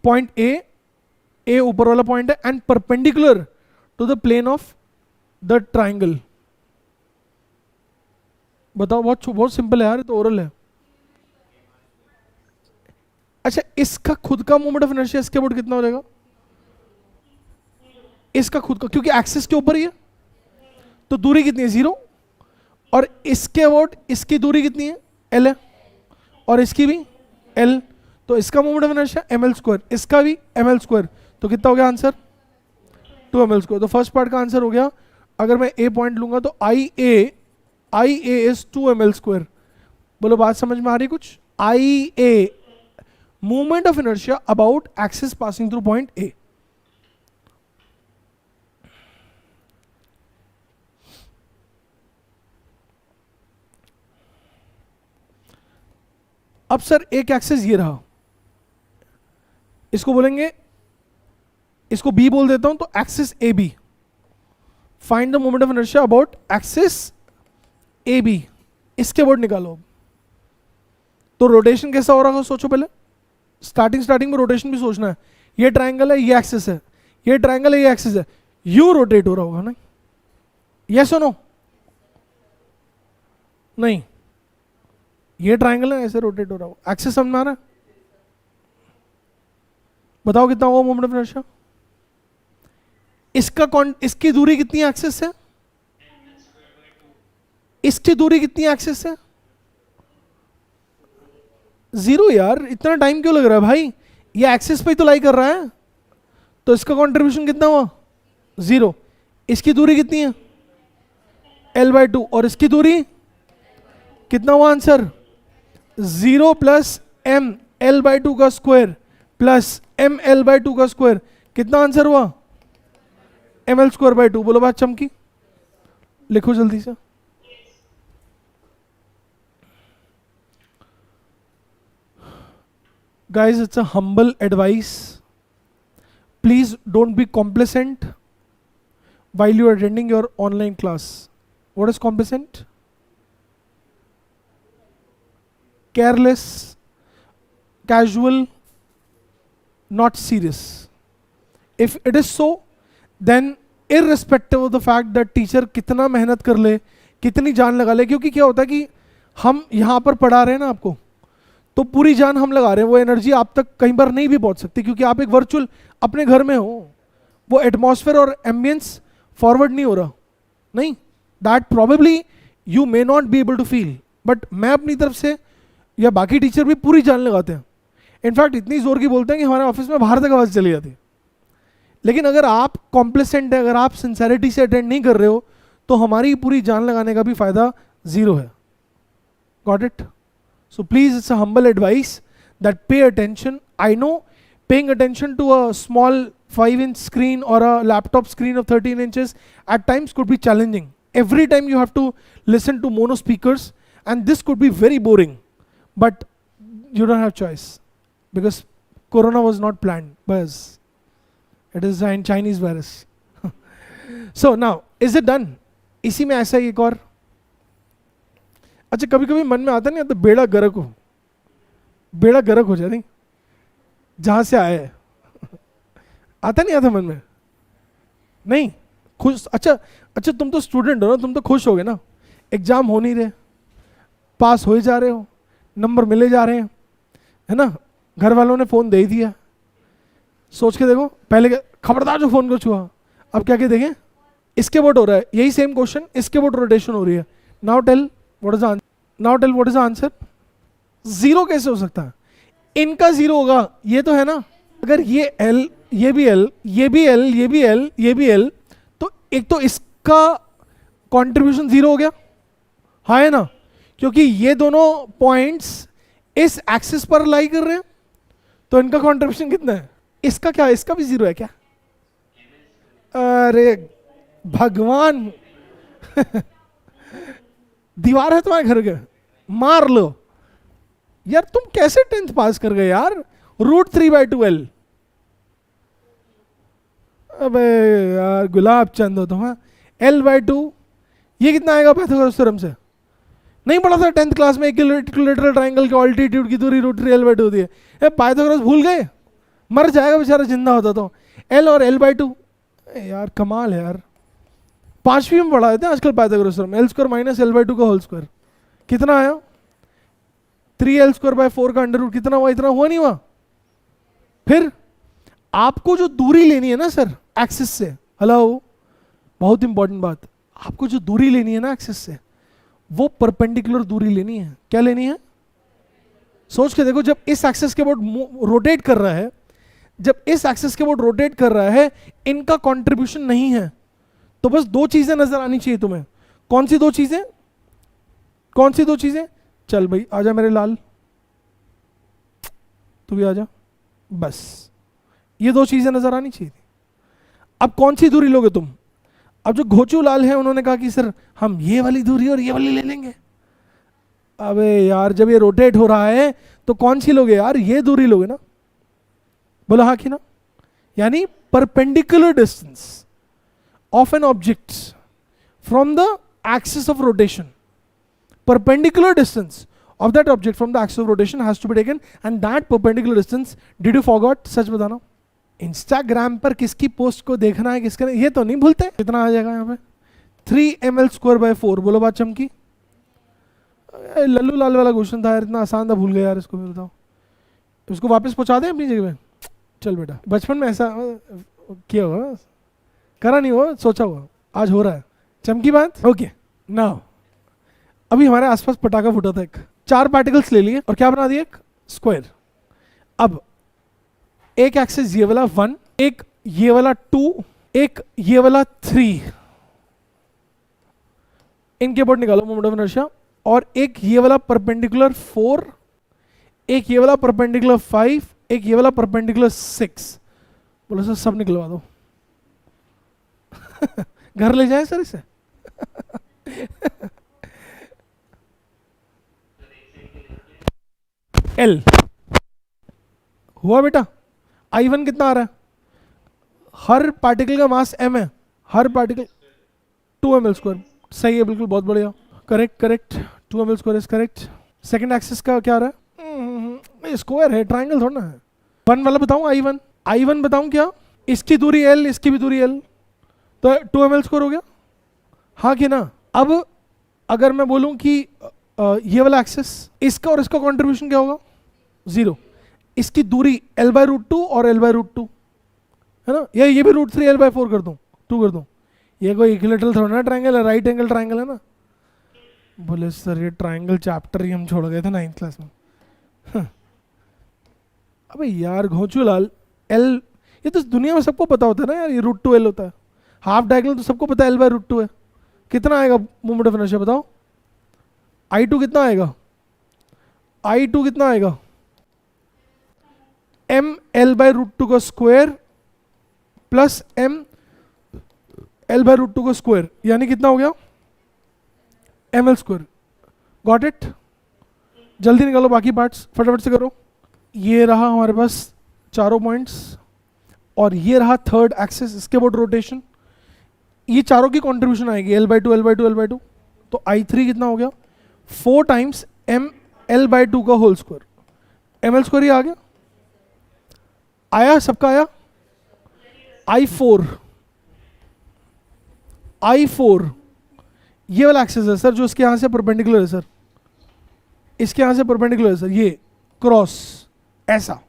point A ऊपर वाला point है, and perpendicular to the plane of the triangle. बताओ, बहुत सिंपल है यार, ये तो ओरल है. अच्छा, इसका खुद का मोमेंट ऑफ इनर्शिया इसके अबाउट कितना हो जाएगा? इसका खुद का, क्योंकि एक्सिस के ऊपर ही है तो दूरी कितनी है? 0. और इसके अबाउट इसकी दूरी कितनी है? L है. और इसकी भी L. तो इसका मोमेंट ऑफ इनर्शिया ml², इसका भी ml². तो कितना हो गया आंसर? 2ml². तो फर्स्ट पार्ट का आंसर हो गया. अगर मैं A पॉइंट लूंगा तो IA इज 2ml². बोलो बात समझ में आ रही कुछ? IA moment of inertia about axis passing through point A. अब सर एक एक्सिस ये रहा, इसको बोलेंगे, इसको B बोल देता हूं, तो axis AB. Find the moment of inertia about axis AB. इसके अबाउट निकालो. तो रोटेशन कैसा हो रहा है सोचो पहले. स्टार्टिंग में रोटेशन भी सोचना है. ये ट्राइंगल है, ये एक्सिस है, ये ट्राइंगल है, ये एक्सिस है, यू रोटेट हो रहा होगा ना? यस और नो? नहीं, ये ट्राइंगल है, ऐसे रोटेट हो रहा होगा. एक्सिस समझ में आ रहा है? बताओ कितना होगा मोमेंट ऑफ इनर्शिया? इसकी दूरी कितनी है एक्सिस से? इसकी दूरी कितनी है एक्सिस से? 0 यार. इतना टाइम क्यों लग रहा है भाई? ये एक्सिस पे ही तो लाई कर रहा है, तो इसका कंट्रीब्यूशन कितना हुआ? 0. इसकी दूरी कितनी है? L/2. और इसकी दूरी कितना हुआ आंसर? 0 प्लस m L/2 का स्क्वायर प्लस m L/2 का स्क्वायर. कितना आंसर हुआ? ml²/2. बोलो बात चमकी. लिखो जल्दी से. Guys, it's a humble advice. Please don't be complacent while you are attending your online class. What is complacent? Careless, casual, not serious. If it is so, then irrespective of the fact that teacher कितना मेहनत कर ले, कितनी जान लगा ले, क्योंकि क्या होता है कि हम यहाँ पर पढ़ा रहे हैं ना आपको, तो पूरी जान हम लगा रहे हैं, वो एनर्जी आप तक कई बार नहीं भी पहुंच सकती, क्योंकि आप एक वर्चुअल अपने घर में हो. वो एटमॉस्फेयर और एम्बियंस फॉरवर्ड नहीं हो रहा. नहीं, that probably you may not be able to feel. But मैं अपनी तरफ से या बाकी टीचर भी पूरी जान लगाते हैं. इनफैक्ट इतनी जोर की बोलते हैं कि हमारे ऑफिस में बाहर तक आवाज़ चली जाती है. लेकिन अगर आप कॉम्प्लेसेंट है, अगर आप सिंसेरिटी से अटेंड नहीं कर रहे हो, तो हमारी पूरी जान लगाने का भी फायदा 0 है. Got it? So please, it's a humble advice that pay attention. I know paying attention to a small 5-inch screen or a laptop screen of 13 inches at times could be challenging. Every time you have to listen to mono speakers, and this could be very boring. But you don't have choice because Corona was not planned by us. It is a Chinese virus. So now, is it done? इसी में ऐसा ही एक और. अच्छा, कभी कभी मन में आता नहीं तो बेड़ा गर्क हो जाए, नहीं जहां से आए आता नहीं आता मन में? नहीं खुश. अच्छा तुम तो स्टूडेंट हो ना, तुम तो खुश हो गए ना. एग्जाम हो नहीं रहे, पास हो ही जा रहे हो, नंबर मिले जा रहे हैं, है ना? घर वालों ने फोन दे ही दिया. सोच के देखो, पहले खबरदार जो फोन को छुआ, अब क्या क्या देखें, इसके बोट हो रहा है. यही सेम क्वेश्चन इसके बोट रोटेशन हो रही है. Now tell what is answer. Now tell what is answer. 0 कैसे हो सकता है? इनका 0 होगा, ये तो है ना. अगर ये L, ये भी L, ये भी L, ये भी L, ये भी L, तो एक तो इसका कंट्रीब्यूशन 0 हो गया, हाँ है ना? क्योंकि ये दोनों पॉइंट्स इस एक्सिस पर लाई कर रहे हैं, तो इनका कंट्रीब्यूशन कितना है? इसका क्या, इसका भी 0 है क्या? अरे भगवान दीवार है तुम्हारे घर के, मार लो यार. तुम कैसे 10th पास कर गए यार? √3/2L. अबे यार गुलाब चंद हो तुम. L/2 ये कितना आएगा पाइथागोरस थ्योरम से? नहीं पढ़ा था 10th क्लास में इक्विलेटरल ट्राइंगल के ऑल्टीट्यूड की दूरी रूट 3 L by 2 होती है। पाइथागोरस भूल गए? मर जाएगा बेचारा जिंदा होता तो। L और L by 2 यार कमाल है यार। 5वीं में पढ़ा देते हैं आजकल Pythagoras theorem. L square minus L by 2 का होल स्क्वायर कितना आया? 3L स्क्वायर बाय 4 का अंडर रूट कितना हुआ? इतना हुआ नहीं हुआ? फिर आपको जो दूरी लेनी है ना सर एक्सिस से, हेलो बहुत इंपॉर्टेंट बात, आपको जो दूरी लेनी है ना एक्सिस से वो परपेंडिकुलर दूरी लेनी है। क्या लेनी है? सोच के देखो, जब इस एक्सिस के बोर्ड रोटेट कर रहा है, जब इस एक्सिस के बोर्ड रोटेट कर रहा है, इनका कंट्रीब्यूशन नहीं है, तो बस दो चीजें नजर आनी चाहिए तुम्हें। कौन सी दो चीजें? कौन सी दो चीजें? चल भाई आजा मेरे लाल, तू भी आजा। बस ये दो चीजें नजर आनी चाहिए थी। अब कौन सी दूरी लोगे तुम? अब जो घोचू लाल है उन्होंने कहा कि सर हम ये वाली दूरी और ये वाली ले लेंगे। अबे यार जब ये रोटेट हो रहा है तो कौन सी लोगे यार? ये दूरी लोगे ना। बोलो हाँ कि ना? यानी perpendicular distance of an object from the axis of rotation, perpendicular distance of that object from the axis of rotation has to be taken, and that perpendicular distance, did you forgot? सच बताना, Instagram पर किसकी post को देखना है, किसका नहीं, ये तो नहीं भूलते। कितना आ जाएगा यहाँ पे? 3ml square by 4। बोलो बात चमकी। लल्लू लाल वाला क्वेश्चन था यार, इतना आसान था, भूल गया यार इसको। भी बताओ, इसको वापस पहुंचा दें अपनी जगह पे? चल बेटा, बचपन में ऐसा किया हुआ, करा नहीं हुआ, सोचा हुआ, आज हो रहा है। चमकी बात? ओके नाउ अभी हमारे आसपास पटाखा फूटा था एक, 4 पार्टिकल्स ले लिए और क्या बना दिया? एक स्क्वायर। अब एक एक्सिस ये वाला 1, एक ये वाला 2, एक ये वाला 3, इनके बोर्ड निकालो मोमेंट ऑफ इनर्शिया, और एक ये वाला परपेंडिकुलर 4, एक ये वाला परपेंडिकुलर 5, एक ये वाला परपेंडिकुलर 6। बोलो सर सब निकलवा दो। घर ले जाए सर इसे? L हुआ बेटा? I1 कितना आ रहा है? हर पार्टिकल का मास m है, हर पार्टिकल 2ml स्क्वायर। सही है बिल्कुल, बहुत बढ़िया, correct correct, 2ml square is correct. Second axis का क्या आ रहा है? स्क्वायर है, ट्राइंगल थोड़ा ना है। 1 वाला बताऊं? I1 बताऊं क्या? इसकी दूरी L, इसकी भी दूरी L, तो 2ml स्क्वायर हो गया, हाँ कि ना? अब अगर मैं बोलूं कि ये वाला एक्सिस, इसका और इसका कंट्रीब्यूशन क्या होगा? 0। इसकी दूरी L by रूट 2 और L by रूट 2 है ना, या ये भी रूट 3 L by 4 कर दूं, 2 कर दूं। ये कोई इक्विलेटरल थोड़ा ना ट्राइंगल है, राइट एंगल ट्राइंगल है ना। बोले सर ये ट्राइंगल चैप्टर ही हम छोड़ गए थे 9th क्लास में। अबे यार घोंचू लाल, L ये तो दुनिया में सबको पता होता है ना यार, ये रूट 2 L होता है। हाफ डायगोनल तो सबको पता है L by रूट 2 है। कितना आएगा मोमेंट ऑफ इनर्शिया बताओ? I2 कितना आएगा? I2 कितना आएगा? m L by रूट 2 का square plus m L by root 2 का स्क्वायर, यानी कितना हो गया? ml square. Got it? जल्दी निकालो बाकी पार्ट्स, फटाफट से करो। ये रहा हमारे पास चारों पॉइंट्स, और ये रहा थर्ड एक्सिस, इसके बोर्ड रोटेशन। ये चारों की कंट्रीब्यूशन आएगी L by 2 L by 2 L by 2, तो I3 कितना हो गया? 4 टाइम्स m L by 2 का होल स्क्वायर। ml स्क्वायर ही आ गया, आया सबका आया। I4 ये वाला एक्सिस है सर, जो इसके यहां से परपेंडिकुलर है सर, इसके यहां से परपेंडिकुलर है सर, ये क्रॉस ऐसा।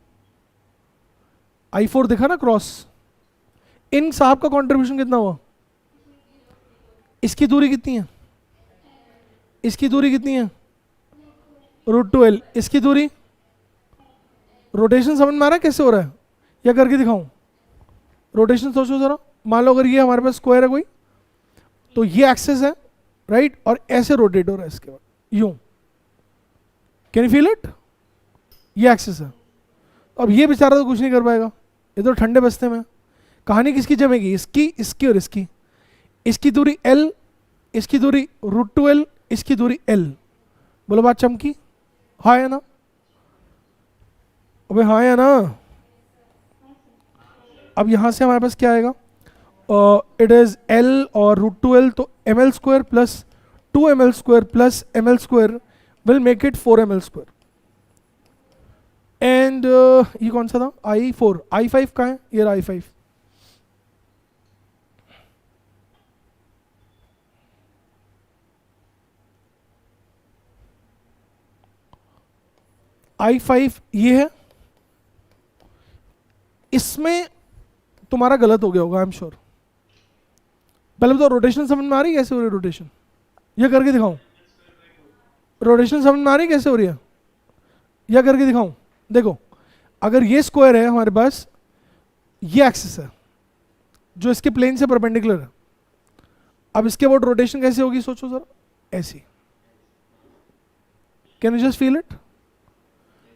I4 देखा ना क्रॉस। इन साहब का कंट्रीब्यूशन कितना हुआ? इसकी दूरी कितनी है? इसकी दूरी कितनी है? Root 2L। इसकी दूरी, रोटेशन समझ में आ रहा है कैसे हो रहा है, या करके दिखाऊं? रोटेशन सोचो जरा। मान लो अगर ये हमारे पास स्क्वायर है कोई, तो ये एक्सिस है राइट, और ऐसे रोटेट हो रहा है इसके बाद यूं। Can you feel it? ये एक्सिस है। अब ये बेचारा तो कुछ नहीं कर पाएगा, ये तो ठंडे बस्ते में। कहानी किसकी जमेगी? इसकी, इसकी और इसकी। इसकी दूरी L, इसकी दूरी रूट 2L, इसकी दूरी L। बोलो बात चमकी? हाँ है ना? अबे हाँ है ना? अब यहां से हमारे पास क्या आएगा? इट इज L और रूट 2L, तो ml square plus 2 ml² plus ml² will make it 4 ml². And ये कौन सा था? I4, I5 कहाँ है? ये I5. I5 ये है. इसमें तुम्हारा गलत हो गया होगा, आई एम श्योर. पहले तो रोटेशन समझ में आ रही है कैसे हो रही है रोटेशन? ये करके दिखाऊं? रोटेशन समझ में आ रही है कैसे हो रही है? यह करके दिखाऊं? देखो, अगर ये स्क्वायर है हमारे पास, ये एक्सिस है जो इसके प्लेन से परपेंडिकुलर है. अब इसके अबाउट रोटेशन कैसे होगी सोचो जरा. ऐसी. Can you just feel it?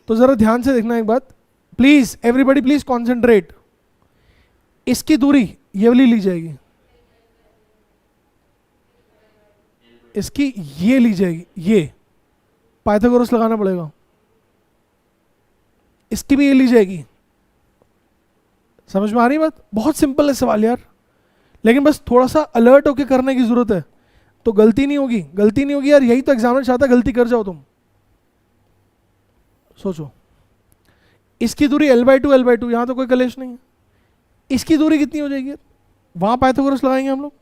तो जरा ध्यान से देखना एक बात प्लीज, एवरीबॉडी प्लीज कॉन्सेंट्रेट. इसकी दूरी ये वाली ली जाएगी, इसकी ये ली जाएगी, ये पाइथागोरस लगाना पड़ेगा. इसकी भी ये ली जाएगी. समझ में आ रही बात? बहुत सिंपल है सवाल यार, लेकिन बस थोड़ा सा अलर्ट होके करने की जरूरत है, तो गलती नहीं होगी. गलती नहीं होगी यार, यही तो एग्जामिनर चाहता है, गलती कर जाओ तुम. सोचो, इसकी दूरी L/2 L/2, यहां तो कोई कलेश नहीं है. इसकी दूरी कितनी हो जाएगी? वहां पाइथागोरस लगाएंगे हम लोग.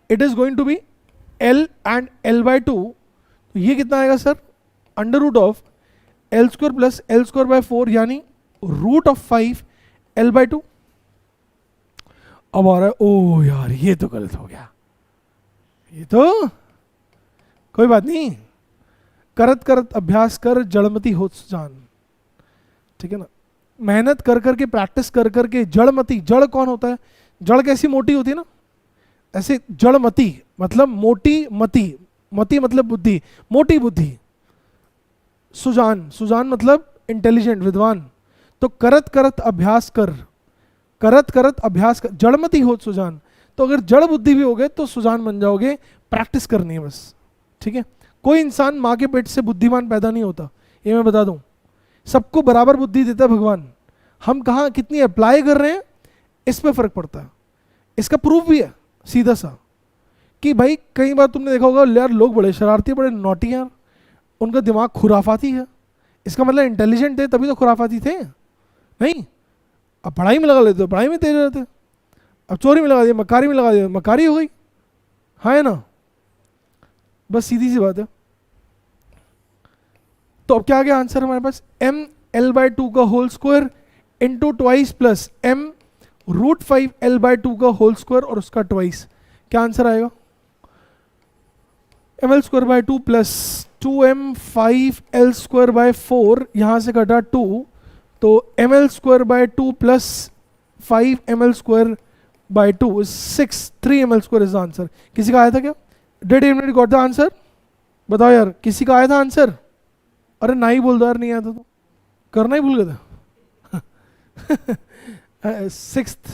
It is going to be L and L/2. तो ये कितना आएगा sir? √of L² plus L²/4 यानी √5 L/2. अब आ रहा है, ओ यार ये तो गलत हो गया. ये तो कोई बात नहीं, करत करत अभ्यास कर जड़मती हो जान. ठीक है ना? मेहनत कर करके, प्रैक्टिस कर करके जड़मती. जड़ कौन होता है? जड़ कैसी मोटी होती है ना, ऐसे जड़मती मतलब मोटी मति. मति मतलब बुद्धि, मोटी बुद्धि. सुजान, सुजान मतलब इंटेलिजेंट, विद्वान. तो करत करत अभ्यास कर, करत करत अभ्यास कर, जड़मती हो सुजान. तो अगर जड़ बुद्धि भी हो गए तो सुजान बन जाओगे. प्रैक्टिस करनी है बस. ठीक है? कोई इंसान माँ के पेट से बुद्धिमान पैदा नहीं होता, ये मैं बता दूं. सबको बराबर बुद्धि देता है भगवान. हम कहाँ कितनी अप्लाई कर रहे हैं इस पे फर्क पड़ता है. इसका प्रूफ भी है सीधा सा कि भाई कई बार तुमने देखा होगा यार, लोग बड़े शरारती, बड़े नॉटी हैं, उनका दिमाग खुराफाती है. इसका मतलब इंटेलिजेंट थे तभी तो खुराफाती थे नहीं. अब पढ़ाई में लगा लेते हो, पढ़ाई में तेज रहते. अब चोरी में लगा दिया, मकारी में लगा दिया, मकारी हो गई. हाँ है ना? बस सीधी सी बात है. तो अब क्या आ गया आंसर हमारे पास? mL/2 का whole square into twice plus m√5 L/2 का होल स्क्वायर और उसका ट्वाइस. क्या आंसर आएगा? mL²/2 प्लस 2m5 L²/4, यहां से कटा 2, तो mL²/2 plus 5 mL²/2 is 6. 3 mL² is the answer. किसी का आया था क्या? Did anybody got the answer? बताओ यार, किसी का आया था आंसर? अरे ना ही बोल दो यार, नहीं आया था तो करना ही भूल गया था. 6th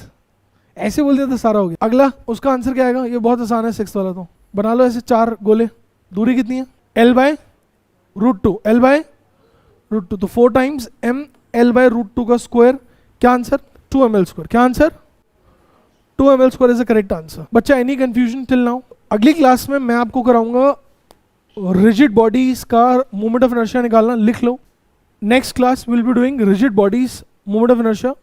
ऐसे बोल दिया था, सारा हो गया. अगला उसका आंसर क्या आएगा? ये बहुत आसान है 6th वाला. तो बना लो ऐसे 4 गोले. दूरी कितनी है? L/√2. L/√2. तो 4 टाइम्स mL/√2 का स्क्वायर. क्या आंसर? 2 mL². क्या answer? 2 mL² is the correct answer. बच्चा एनी कंफ्यूजन टिल नाउ? अगली क्लास में मैं आपको कराऊंगा रिजिड बॉडीज का मोमेंट ऑफ इनर्शिया निकालना. लिख लो. Next class will be doing rigid bodies moment of inertia.